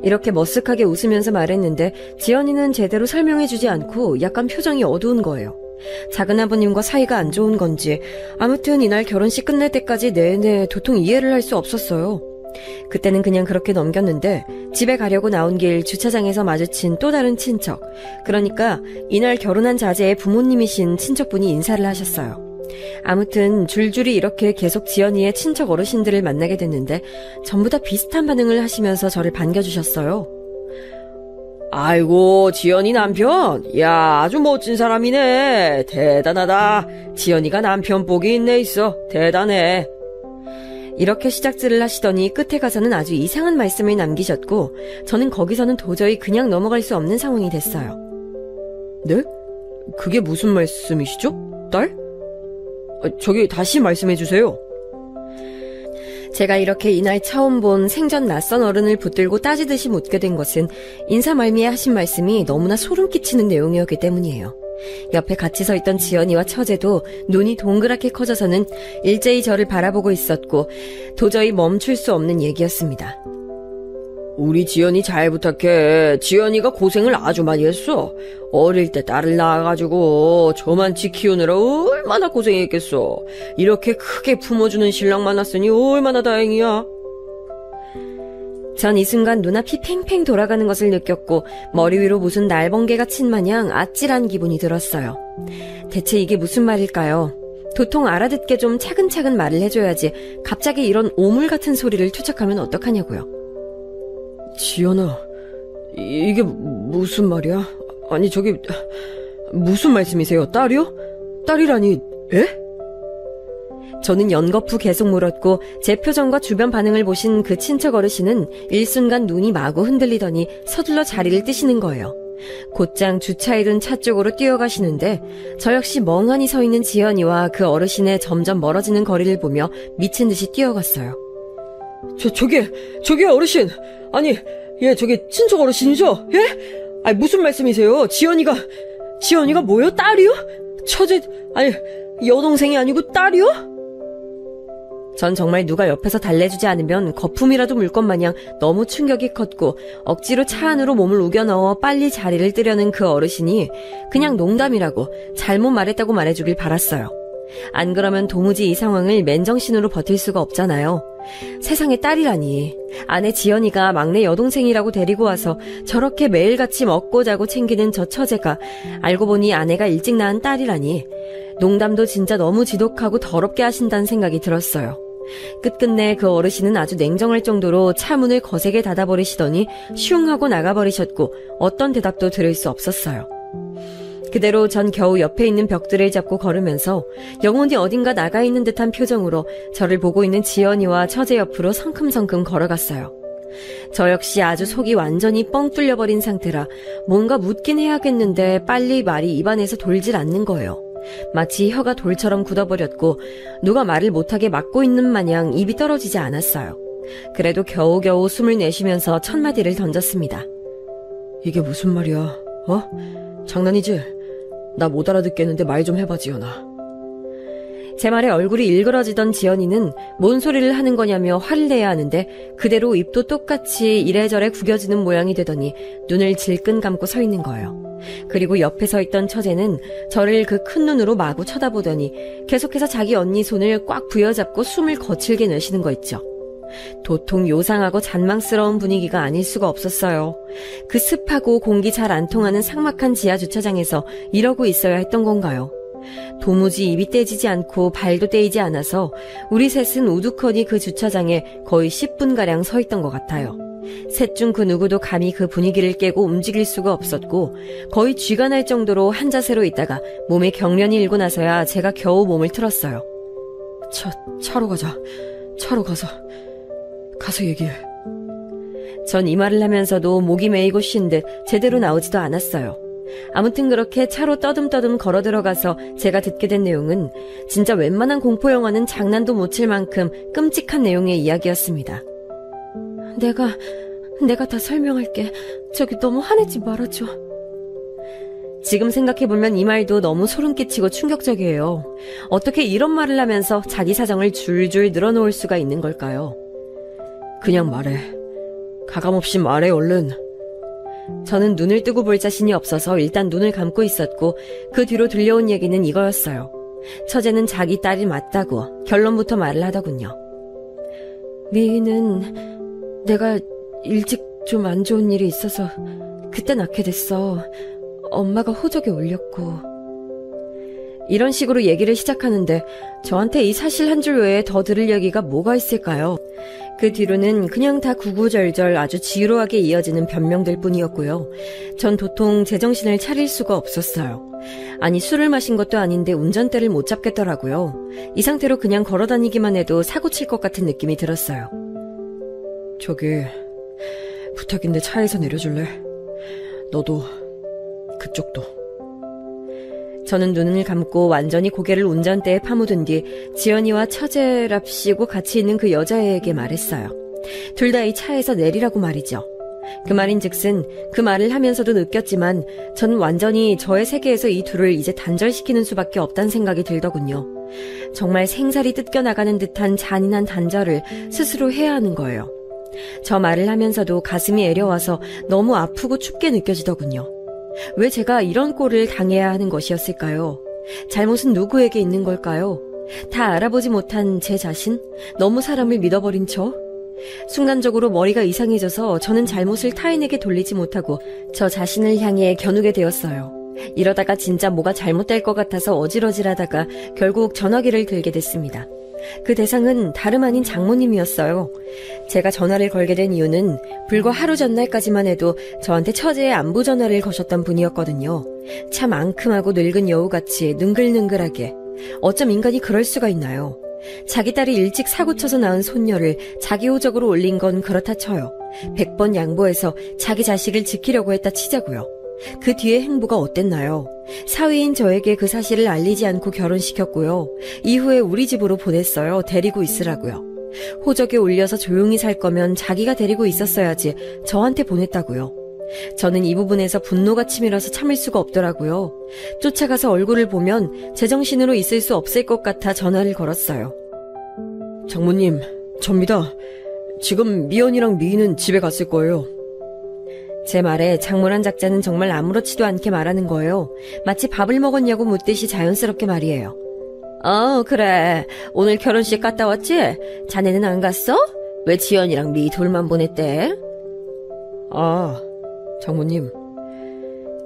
이렇게 머쓱하게 웃으면서 말했는데 지연이는 제대로 설명해주지 않고 약간 표정이 어두운 거예요. 작은아버님과 사이가 안 좋은 건지 아무튼 이날 결혼식 끝날 때까지 내내 도통 이해를 할 수 없었어요. 그때는 그냥 그렇게 넘겼는데 집에 가려고 나온 길 주차장에서 마주친 또 다른 친척, 그러니까 이날 결혼한 자제의 부모님이신 친척분이 인사를 하셨어요. 아무튼 줄줄이 이렇게 계속 지연이의 친척 어르신들을 만나게 됐는데 전부 다 비슷한 반응을 하시면서 저를 반겨주셨어요.
아이고, 지연이 남편? 야, 아주 멋진 사람이네. 대단하다. 지연이가 남편 복이 있네 있어. 대단해.
이렇게 시작질을 하시더니 끝에 가서는 아주 이상한 말씀을 남기셨고 저는 거기서는 도저히 그냥 넘어갈 수 없는 상황이 됐어요.
네? 그게 무슨 말씀이시죠? 딸? 저기 다시 말씀해 주세요.
제가 이렇게 이날 처음 본 생전 낯선 어른을 붙들고 따지듯이 묻게 된 것은 인사말미에 하신 말씀이 너무나 소름 끼치는 내용이었기 때문이에요. 옆에 같이 서 있던 지연이와 처제도 눈이 동그랗게 커져서는 일제히 저를 바라보고 있었고 도저히 멈출 수 없는 얘기였습니다.
우리 지연이 잘 부탁해. 지연이가 고생을 아주 많이 했어. 어릴 때 딸을 낳아가지고 저만치 키우느라 얼마나 고생했겠어. 이렇게 크게 품어주는 신랑 만났으니 얼마나 다행이야.
전 이 순간 눈앞이 팽팽 돌아가는 것을 느꼈고 머리 위로 무슨 날번개가 친 마냥 아찔한 기분이 들었어요. 대체 이게 무슨 말일까요? 도통 알아듣게 좀 차근차근 말을 해줘야지 갑자기 이런 오물 같은 소리를 투척하면 어떡하냐고요.
지연아, 이게 무슨 말이야? 아니 저기 무슨 말씀이세요? 딸이요? 딸이라니, 에?
저는 연거푸 계속 물었고 제 표정과 주변 반응을 보신 그 친척 어르신은 일순간 눈이 마구 흔들리더니 서둘러 자리를 뜨시는 거예요. 곧장 주차해 둔 차 쪽으로 뛰어가시는데 저 역시 멍하니 서 있는 지연이와 그 어르신의 점점 멀어지는 거리를 보며 미친 듯이 뛰어갔어요.
저기 어르신. 아니, 예, 저기 친척 어르신이죠? 예? 아니 무슨 말씀이세요? 지연이가 뭐요? 딸이요? 처제, 아니 여동생이 아니고 딸이요?
전 정말 누가 옆에서 달래주지 않으면 거품이라도 물 것 마냥 너무 충격이 컸고 억지로 차 안으로 몸을 우겨 넣어 빨리 자리를 뜨려는 그 어르신이 그냥 농담이라고 잘못 말했다고 말해주길 바랐어요. 안 그러면 도무지 이 상황을 맨정신으로 버틸 수가 없잖아요. 세상에 딸이라니. 아내 지연이가 막내 여동생이라고 데리고 와서 저렇게 매일같이 먹고 자고 챙기는 저 처제가 알고 보니 아내가 일찍 낳은 딸이라니. 농담도 진짜 너무 지독하고 더럽게 하신다는 생각이 들었어요. 끝끝내 그 어르신은 아주 냉정할 정도로 차 문을 거세게 닫아버리시더니 슝 하고 나가버리셨고 어떤 대답도 들을 수 없었어요. 그대로 전 겨우 옆에 있는 벽들을 잡고 걸으면서 영혼이 어딘가 나가 있는 듯한 표정으로 저를 보고 있는 지연이와 처제 옆으로 성큼성큼 걸어갔어요. 저 역시 아주 속이 완전히 뻥 뚫려버린 상태라 뭔가 묻긴 해야겠는데 빨리 말이 입안에서 돌질 않는 거예요. 마치 혀가 돌처럼 굳어버렸고 누가 말을 못하게 막고 있는 마냥 입이 떨어지지 않았어요. 그래도 겨우겨우 숨을 내쉬면서 첫 마디를 던졌습니다.
이게 무슨 말이야? 장난이지? 나 못 알아듣겠는데 말 좀 해봐, 지연아.
제 말에 얼굴이 일그러지던 지연이는 뭔 소리를 하는 거냐며 화를 내야 하는데 그대로 입도 똑같이 이래저래 구겨지는 모양이 되더니 눈을 질끈 감고 서 있는 거예요. 그리고 옆에 서 있던 처제는 저를 그 큰 눈으로 마구 쳐다보더니 계속해서 자기 언니 손을 꽉 부여잡고 숨을 거칠게 내쉬는 거 있죠. 도통 요상하고 잔망스러운 분위기가 아닐 수가 없었어요. 그 습하고 공기 잘 안 통하는 삭막한 지하 주차장에서 이러고 있어야 했던 건가요? 도무지 입이 떼지지 않고 발도 떼이지 않아서 우리 셋은 우두커니 그 주차장에 거의 10분가량 서 있던 것 같아요. 셋 중 그 누구도 감히 그 분위기를 깨고 움직일 수가 없었고 거의 쥐가 날 정도로 한 자세로 있다가 몸에 경련이 일고 나서야 제가 겨우 몸을 틀었어요.
차로 가자. 차로 가서 얘기해.
전 이 말을 하면서도 목이 메이고 쉰 듯 제대로 나오지도 않았어요. 아무튼 그렇게 차로 떠듬떠듬 걸어 들어가서 제가 듣게 된 내용은 진짜 웬만한 공포영화는 장난도 못 칠 만큼 끔찍한 내용의 이야기였습니다. 내가 다 설명할게. 저기 너무 화내지 말아줘. 지금 생각해보면 이 말도 너무 소름 끼치고 충격적이에요. 어떻게 이런 말을 하면서 자기 사정을 줄줄 늘어놓을 수가 있는 걸까요?
그냥 말해. 가감없이 말해, 얼른.
저는 눈을 뜨고 볼 자신이 없어서 일단 눈을 감고 있었고 그 뒤로 들려온 얘기는 이거였어요. 처제는 자기 딸이 맞다고 결론부터 말을 하더군요. 미희는 내가 일찍 좀 안 좋은 일이 있어서 그때 낳게 됐어. 엄마가 호적에 올렸고. 이런 식으로 얘기를 시작하는데 저한테 이 사실 한 줄 외에 더 들을 얘기가 뭐가 있을까요? 그 뒤로는 그냥 다 구구절절 아주 지루하게 이어지는 변명들 뿐이었고요. 전 도통 제정신을 차릴 수가 없었어요. 아니, 술을 마신 것도 아닌데 운전대를 못 잡겠더라고요. 이 상태로 그냥 걸어다니기만 해도 사고 칠 것 같은 느낌이 들었어요.
저기, 부탁인데 차에서 내려줄래? 너도, 그쪽도.
저는 눈을 감고 완전히 고개를 운전대에 파묻은 뒤 지연이와 처제랍시고 같이 있는 그 여자애에게 말했어요. 둘 다 이 차에서 내리라고 말이죠. 그 말인즉슨 그 말을 하면서도 느꼈지만 전 완전히 저의 세계에서 이 둘을 이제 단절시키는 수밖에 없다는 생각이 들더군요. 정말 생살이 뜯겨나가는 듯한 잔인한 단절을 스스로 해야 하는 거예요. 저 말을 하면서도 가슴이 애려와서 너무 아프고 춥게 느껴지더군요. 왜 제가 이런 꼴을 당해야 하는 것이었을까요? 잘못은 누구에게 있는 걸까요? 다 알아보지 못한 제 자신? 너무 사람을 믿어버린 저? 순간적으로 머리가 이상해져서 저는 잘못을 타인에게 돌리지 못하고 저 자신을 향해 겨누게 되었어요. 이러다가 진짜 뭐가 잘못될 것 같아서 어질어질하다가 결국 전화기를 들게 됐습니다. 그 대상은 다름 아닌 장모님이었어요. 제가 전화를 걸게 된 이유는 불과 하루 전날까지만 해도 저한테 처제의 안부 전화를 거셨던 분이었거든요. 참 앙큼하고 늙은 여우같이 능글능글하게. 어쩜 인간이 그럴 수가 있나요? 자기 딸이 일찍 사고쳐서 낳은 손녀를 자기 호적으로 올린 건 그렇다 쳐요. 100번 양보해서 자기 자식을 지키려고 했다 치자고요. 그 뒤의 행보가 어땠나요? 사위인 저에게 그 사실을 알리지 않고 결혼시켰고요. 이후에 우리 집으로 보냈어요. 데리고 있으라고요. 호적에 올려서 조용히 살 거면 자기가 데리고 있었어야지 저한테 보냈다고요. 저는 이 부분에서 분노가 치밀어서 참을 수가 없더라고요. 쫓아가서 얼굴을 보면 제정신으로 있을 수 없을 것 같아 전화를 걸었어요.
장모님, 접니다. 지금 미연이랑 미희는 집에 갔을 거예요.
제 말에 장모란 작자는 정말 아무렇지도 않게 말하는 거예요. 마치 밥을 먹었냐고 묻듯이 자연스럽게 말이에요. 그래. 오늘 결혼식 갔다 왔지? 자네는 안 갔어? 왜 지연이랑 미희 둘만 보냈대?
아, 장모님.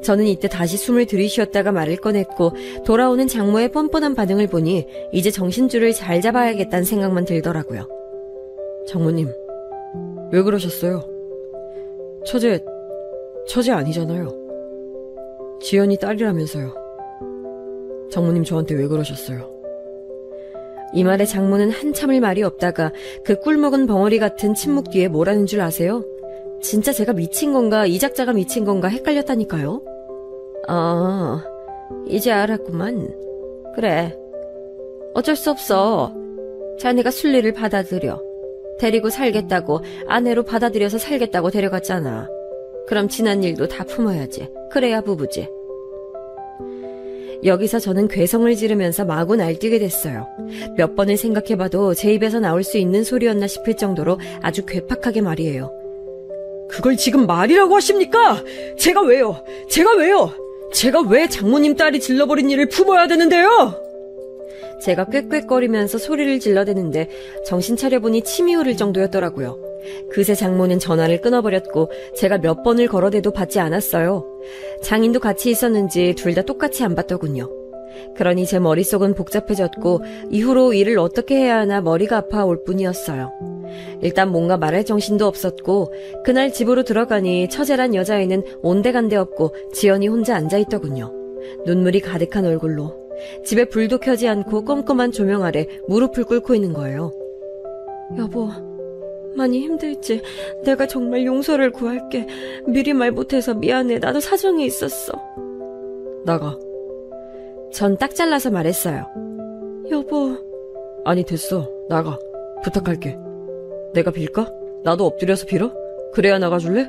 저는 이때 다시 숨을 들이쉬었다가 말을 꺼냈고 돌아오는 장모의 뻔뻔한 반응을 보니 이제 정신줄을 잘 잡아야겠다는 생각만 들더라고요.
장모님, 왜 그러셨어요? 처제 아니잖아요. 지연이 딸이라면서요. 장모님 저한테 왜 그러셨어요?
이 말에 장모는 한참을 말이 없다가 그 꿀먹은 벙어리 같은 침묵 뒤에 뭐라는 줄 아세요? 진짜 제가 미친 건가 이 작자가 미친 건가 헷갈렸다니까요. 이제 알았구만. 그래. 어쩔 수 없어. 자네가 순리를 받아들여. 데리고 살겠다고 아내로 받아들여서 살겠다고 데려갔잖아. 그럼 지난 일도 다 품어야지. 그래야 부부지. 여기서 저는 괴성을 지르면서 마구 날뛰게 됐어요. 몇 번을 생각해봐도 제 입에서 나올 수 있는 소리였나 싶을 정도로 아주 괴팍하게 말이에요.
그걸 지금 말이라고 하십니까? 제가 왜요? 제가 왜 장모님 딸이 질러버린 일을 품어야 되는데요?
제가 꾀꾀거리면서 소리를 질러대는데 정신 차려보니 침이 흐를 정도였더라고요. 그새 장모는 전화를 끊어버렸고 제가 몇 번을 걸어대도 받지 않았어요. 장인도 같이 있었는지 둘 다 똑같이 안 받더군요. 그러니 제 머릿속은 복잡해졌고 이후로 일을 어떻게 해야 하나 머리가 아파올 뿐이었어요. 일단 뭔가 말할 정신도 없었고 그날 집으로 들어가니 처제란 여자애는 온데간데 없고 지연이 혼자 앉아있더군요. 눈물이 가득한 얼굴로. 집에 불도 켜지 않고 껌껌한 조명 아래 무릎을 꿇고 있는 거예요. 여보, 많이 힘들지? 내가 정말 용서를 구할게. 미리 말 못해서 미안해. 나도 사정이 있었어.
나가.
전 딱 잘라서 말했어요. 여보.
아니 됐어. 나가. 부탁할게. 내가 빌까? 나도 엎드려서 빌어? 그래야 나가줄래?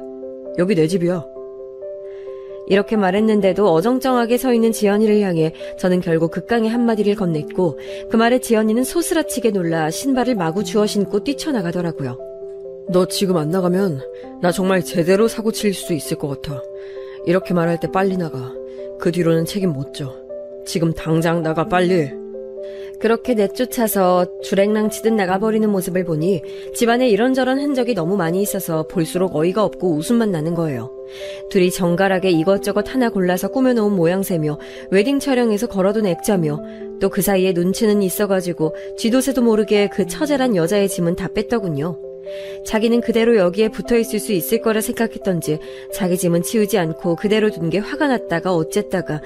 여기 내 집이야.
이렇게 말했는데도 어정쩡하게 서 있는 지연이를 향해 저는 결국 극강의 한마디를 건넸고 그 말에 지연이는 소스라치게 놀라 신발을 마구 주워 신고 뛰쳐나가더라고요.
너 지금 안 나가면 나 정말 제대로 사고 칠 수 있을 것 같아. 이렇게 말할 때 빨리 나가. 그 뒤로는 책임 못 져. 지금 당장 나가 빨리.
그렇게 내쫓아서 주랭랑치듯 나가버리는 모습을 보니 집안에 이런저런 흔적이 너무 많이 있어서 볼수록 어이가 없고 웃음만 나는 거예요. 둘이 정갈하게 이것저것 하나 골라서 꾸며놓은 모양새며 웨딩 촬영에서 걸어둔 액자며 또 그 사이에 눈치는 있어가지고 쥐도새도 모르게 그 처제란 여자의 짐은 다 뺐더군요. 자기는 그대로 여기에 붙어있을 수 있을 거라 생각했던지 자기 짐은 치우지 않고 그대로 둔 게 화가 났다가 어쨌다가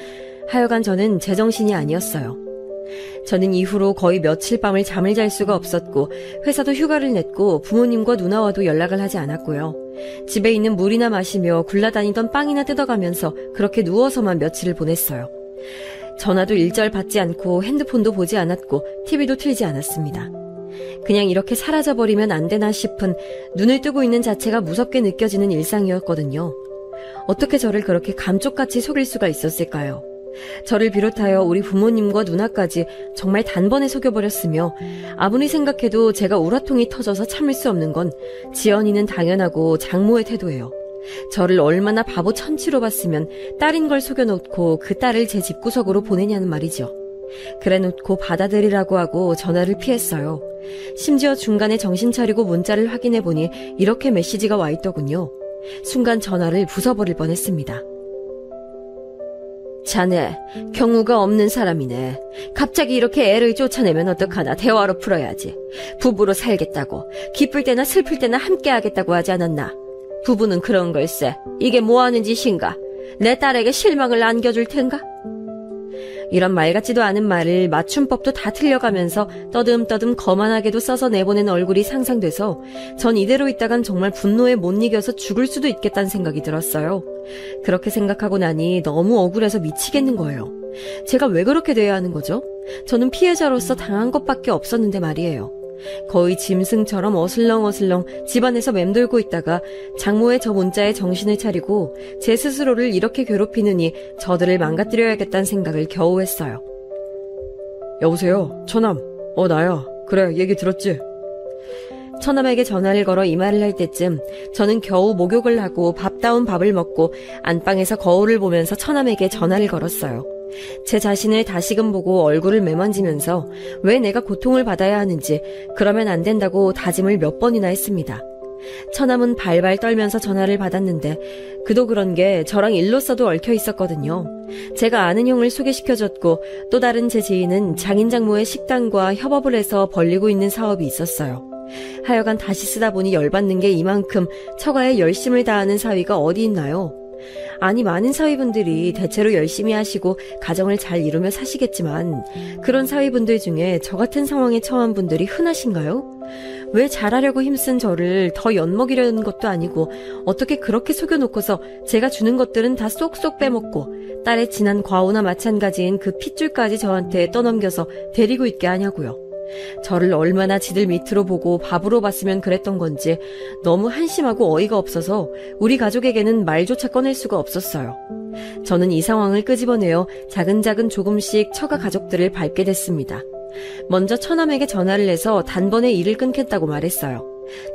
하여간 저는 제정신이 아니었어요. 저는 이후로 거의 며칠 밤을 잠을 잘 수가 없었고 회사도 휴가를 냈고 부모님과 누나와도 연락을 하지 않았고요. 집에 있는 물이나 마시며 굴러다니던 빵이나 뜯어가면서 그렇게 누워서만 며칠을 보냈어요. 전화도 일절 받지 않고 핸드폰도 보지 않았고 TV도 틀지 않았습니다. 그냥 이렇게 사라져버리면 안 되나 싶은 눈을 뜨고 있는 자체가 무섭게 느껴지는 일상이었거든요. 어떻게 저를 그렇게 감쪽같이 속일 수가 있었을까요? 저를 비롯하여 우리 부모님과 누나까지 정말 단번에 속여버렸으며 아무리 생각해도 제가 우라통이 터져서 참을 수 없는 건 지연이는 당연하고 장모의 태도예요. 저를 얼마나 바보 천치로 봤으면 딸인 걸 속여놓고 그 딸을 제 집구석으로 보내냐는 말이죠. 그래놓고 받아들이라고 하고 전화를 피했어요. 심지어 중간에 정신 차리고 문자를 확인해보니 이렇게 메시지가 와있더군요. 순간 전화를 부숴버릴 뻔했습니다. 자네, 경우가 없는 사람이네. 갑자기 이렇게 애를 쫓아내면 어떡하나. 대화로 풀어야지. 부부로 살겠다고, 기쁠 때나 슬플 때나 함께 하겠다고 하지 않았나. 부부는 그런 걸세. 이게 뭐하는 짓인가. 내 딸에게 실망을 안겨줄 텐가. 이런 말 같지도 않은 말을 맞춤법도 다 틀려가면서 떠듬떠듬 거만하게도 써서 내보낸 얼굴이 상상돼서 전 이대로 있다간 정말 분노에 못 이겨서 죽을 수도 있겠다는 생각이 들었어요. 그렇게 생각하고 나니 너무 억울해서 미치겠는 거예요. 제가 왜 그렇게 돼야 하는 거죠? 저는 피해자로서 당한 것밖에 없었는데 말이에요. 거의 짐승처럼 어슬렁어슬렁 집안에서 맴돌고 있다가 장모의 저 문자에 정신을 차리고 제 스스로를 이렇게 괴롭히느니 저들을 망가뜨려야겠다는 생각을 겨우 했어요.
여보세요? 처남. 나야. 그래, 얘기 들었지?
처남에게 전화를 걸어 이 말을 할 때쯤 저는 겨우 목욕을 하고 밥다운 밥을 먹고 안방에서 거울을 보면서 처남에게 전화를 걸었어요. 제 자신을 다시금 보고 얼굴을 매만지면서 왜 내가 고통을 받아야 하는지, 그러면 안 된다고 다짐을 몇 번이나 했습니다. 처남은 발발 떨면서 전화를 받았는데 그도 그런 게 저랑 일로서도 얽혀 있었거든요. 제가 아는 형을 소개시켜줬고 또 다른 제 지인은 장인장모의 식당과 협업을 해서 벌리고 있는 사업이 있었어요. 하여간 다시 쓰다 보니 열받는 게 이만큼 처가에 열심을 다하는 사위가 어디 있나요? 아니, 많은 사위분들이 대체로 열심히 하시고 가정을 잘 이루며 사시겠지만 그런 사위분들 중에 저 같은 상황에 처한 분들이 흔하신가요? 왜 잘하려고 힘쓴 저를 더 엿먹이려는 것도 아니고 어떻게 그렇게 속여놓고서 제가 주는 것들은 다 쏙쏙 빼먹고 딸의 지난 과오나 마찬가지인 그 핏줄까지 저한테 떠넘겨서 데리고 있게 하냐고요. 저를 얼마나 지들 밑으로 보고 밥으로 봤으면 그랬던 건지 너무 한심하고 어이가 없어서 우리 가족에게는 말조차 꺼낼 수가 없었어요. 저는 이 상황을 끄집어내어 자근자근 조금씩 처가 가족들을 밟게 됐습니다. 먼저 처남에게 전화를 해서 단번에 일을 끊겠다고 말했어요.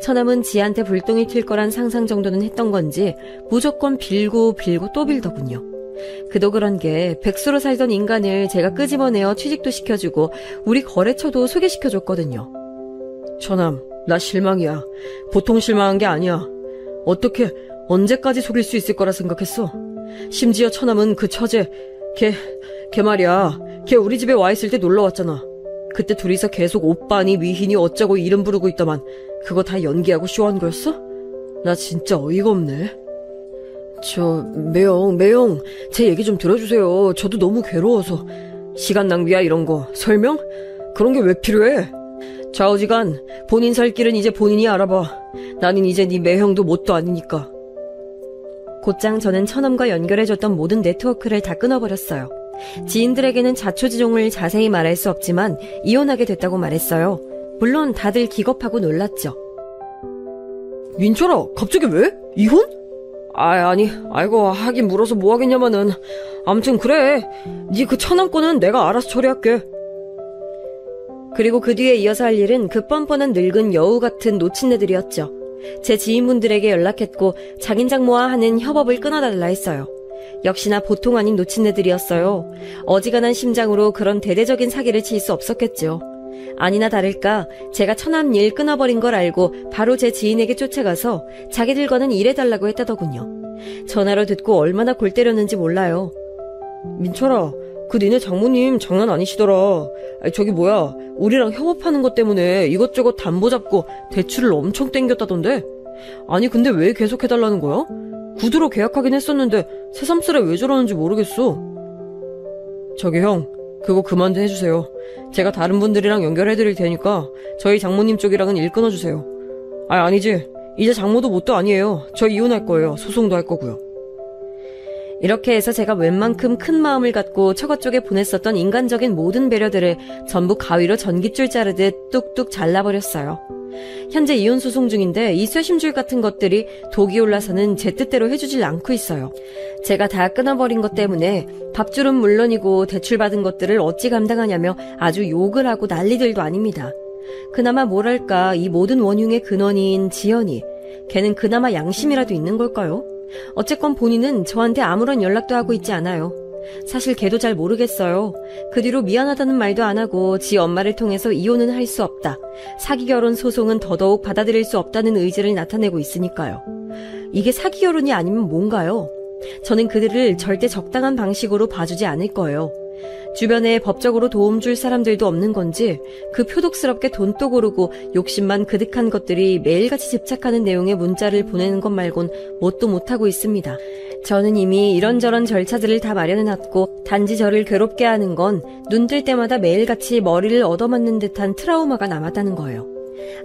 처남은 지한테 불똥이 튈 거란 상상 정도는 했던 건지 무조건 빌고 또 빌더군요. 그도 그런 게 백수로 살던 인간을 제가 끄집어내어 취직도 시켜주고 우리 거래처도 소개시켜줬거든요.
처남, 나 실망이야. 보통 실망한 게 아니야. 어떻게 언제까지 속일 수 있을 거라 생각했어? 심지어 처남은 그 처제, 걔 말이야. 걔 우리 집에 와 있을 때 놀러 왔잖아. 그때 둘이서 계속 오빠니 미희니 어쩌고 이름 부르고 있더만 그거 다 연기하고 쇼한 거였어? 나 진짜 어이가 없네. 매영, 제 얘기 좀 들어주세요. 저도 너무 괴로워서. 시간 낭비야 이런 거. 설명? 그런 게 왜 필요해? 좌우지간 본인 살 길은 이제 본인이 알아봐. 나는 이제 네 매형도 뭣도 아니니까.
곧장 저는 처남과 연결해줬던 모든 네트워크를 다 끊어버렸어요. 지인들에게는 자초지종을 자세히 말할 수 없지만 이혼하게 됐다고 말했어요. 물론 다들 기겁하고 놀랐죠.
민철아, 갑자기 왜? 이혼? 아이고, 하긴 물어서 뭐 하겠냐마는. 암튼 그래. 네 그 처남 거는 내가 알아서 처리할게.
그리고 그 뒤에 이어서 할 일은 그 뻔뻔한 늙은 여우 같은 노친네들이었죠. 제 지인분들에게 연락했고 장인장모와 하는 협업을 끊어달라 했어요. 역시나 보통 아닌 노친네들이었어요. 어지간한 심장으로 그런 대대적인 사기를 칠 수 없었겠죠. 아니나 다를까 제가 천암일 끊어버린 걸 알고 바로 제 지인에게 쫓아가서 자기들과는 일해달라고 했다더군요. 전화로 듣고 얼마나 골 때렸는지 몰라요.
민철아, 그 니네 장모님 장난 아니시더라. 저기 뭐야, 우리랑 협업하는 것 때문에 이것저것 담보 잡고 대출을 엄청 땡겼다던데? 아니 근데 왜 계속 해달라는 거야? 구두로 계약하긴 했었는데 새삼스레 왜 저러는지 모르겠어. 저기 형, 그거 그만 좀 해주세요. 제가 다른 분들이랑 연결해드릴 테니까 저희 장모님 쪽이랑은 일 끊어주세요. 아니지, 이제 장모도 뭣도 아니에요. 저 이혼할 거예요. 소송도 할 거고요.
이렇게 해서 제가 웬만큼 큰 마음을 갖고 처가 쪽에 보냈었던 인간적인 모든 배려들을 전부 가위로 전깃줄 자르듯 뚝뚝 잘라버렸어요. 현재 이혼 소송 중인데 이 쇠심줄 같은 것들이 독이 올라서는 제 뜻대로 해주질 않고 있어요. 제가 다 끊어버린 것 때문에 밥줄은 물론이고 대출받은 것들을 어찌 감당하냐며 아주 욕을 하고 난리들도 아닙니다. 그나마 뭐랄까, 이 모든 원흉의 근원인 지연이, 걔는 그나마 양심이라도 있는 걸까요? 어쨌건 본인은 저한테 아무런 연락도 하고 있지 않아요. 사실 걔도 잘 모르겠어요. 그 뒤로 미안하다는 말도 안 하고 지 엄마를 통해서 이혼은 할 수 없다, 사기 결혼 소송은 더더욱 받아들일 수 없다는 의지를 나타내고 있으니까요. 이게 사기 결혼이 아니면 뭔가요? 저는 그들을 절대 적당한 방식으로 봐주지 않을 거예요. 주변에 법적으로 도움 줄 사람들도 없는 건지 그 표독스럽게 돈도 고르고 욕심만 그득한 것들이 매일같이 집착하는 내용의 문자를 보내는 것 말곤 뭣도 못하고 있습니다. 저는 이미 이런저런 절차들을 다 마련해놨고 단지 저를 괴롭게 하는 건 눈 뜰 때마다 매일같이 머리를 얻어맞는 듯한 트라우마가 남았다는 거예요.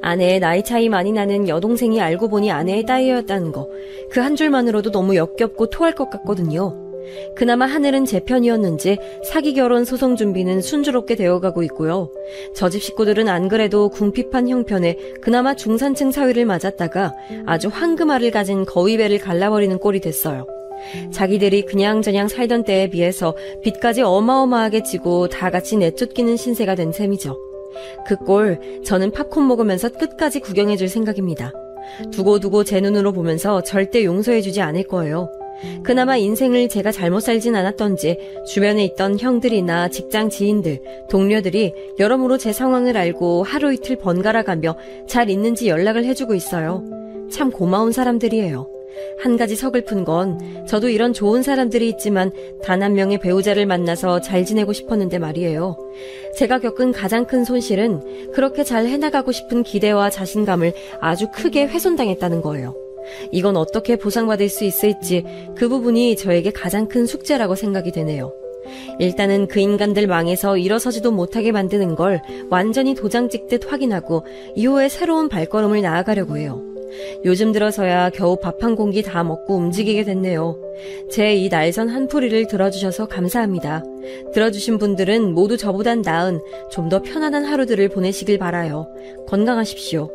아내의 나이 차이 많이 나는 여동생이 알고 보니 아내의 딸이었다는 거, 그 한 줄만으로도 너무 역겹고 토할 것 같거든요. 그나마 하늘은 제 편이었는지 사기 결혼 소송 준비는 순조롭게 되어가고 있고요. 저 집 식구들은 안 그래도 궁핍한 형편에 그나마 중산층 사위를 맞았다가 아주 황금알을 가진 거위배를 갈라버리는 꼴이 됐어요. 자기들이 그냥저냥 살던 때에 비해서 빚까지 어마어마하게 지고 다 같이 내쫓기는 신세가 된 셈이죠. 그 꼴 저는 팝콘 먹으면서 끝까지 구경해줄 생각입니다. 두고두고 제 눈으로 보면서 절대 용서해주지 않을 거예요. 그나마 인생을 제가 잘못 살진 않았던지 주변에 있던 형들이나 직장 지인들, 동료들이 여러모로 제 상황을 알고 하루 이틀 번갈아가며 잘 있는지 연락을 해주고 있어요. 참 고마운 사람들이에요. 한 가지 서글픈 건 저도 이런 좋은 사람들이 있지만 단 한 명의 배우자를 만나서 잘 지내고 싶었는데 말이에요. 제가 겪은 가장 큰 손실은 그렇게 잘 해나가고 싶은 기대와 자신감을 아주 크게 훼손당했다는 거예요. 이건 어떻게 보상받을 수 있을지 그 부분이 저에게 가장 큰 숙제라고 생각이 되네요. 일단은 그 인간들 망해서 일어서지도 못하게 만드는 걸 완전히 도장 찍듯 확인하고 이후에 새로운 발걸음을 나아가려고 해요. 요즘 들어서야 겨우 밥 한 공기 다 먹고 움직이게 됐네요. 제 이 날선 한풀이를 들어주셔서 감사합니다. 들어주신 분들은 모두 저보단 나은 좀 더 편안한 하루들을 보내시길 바라요. 건강하십시오.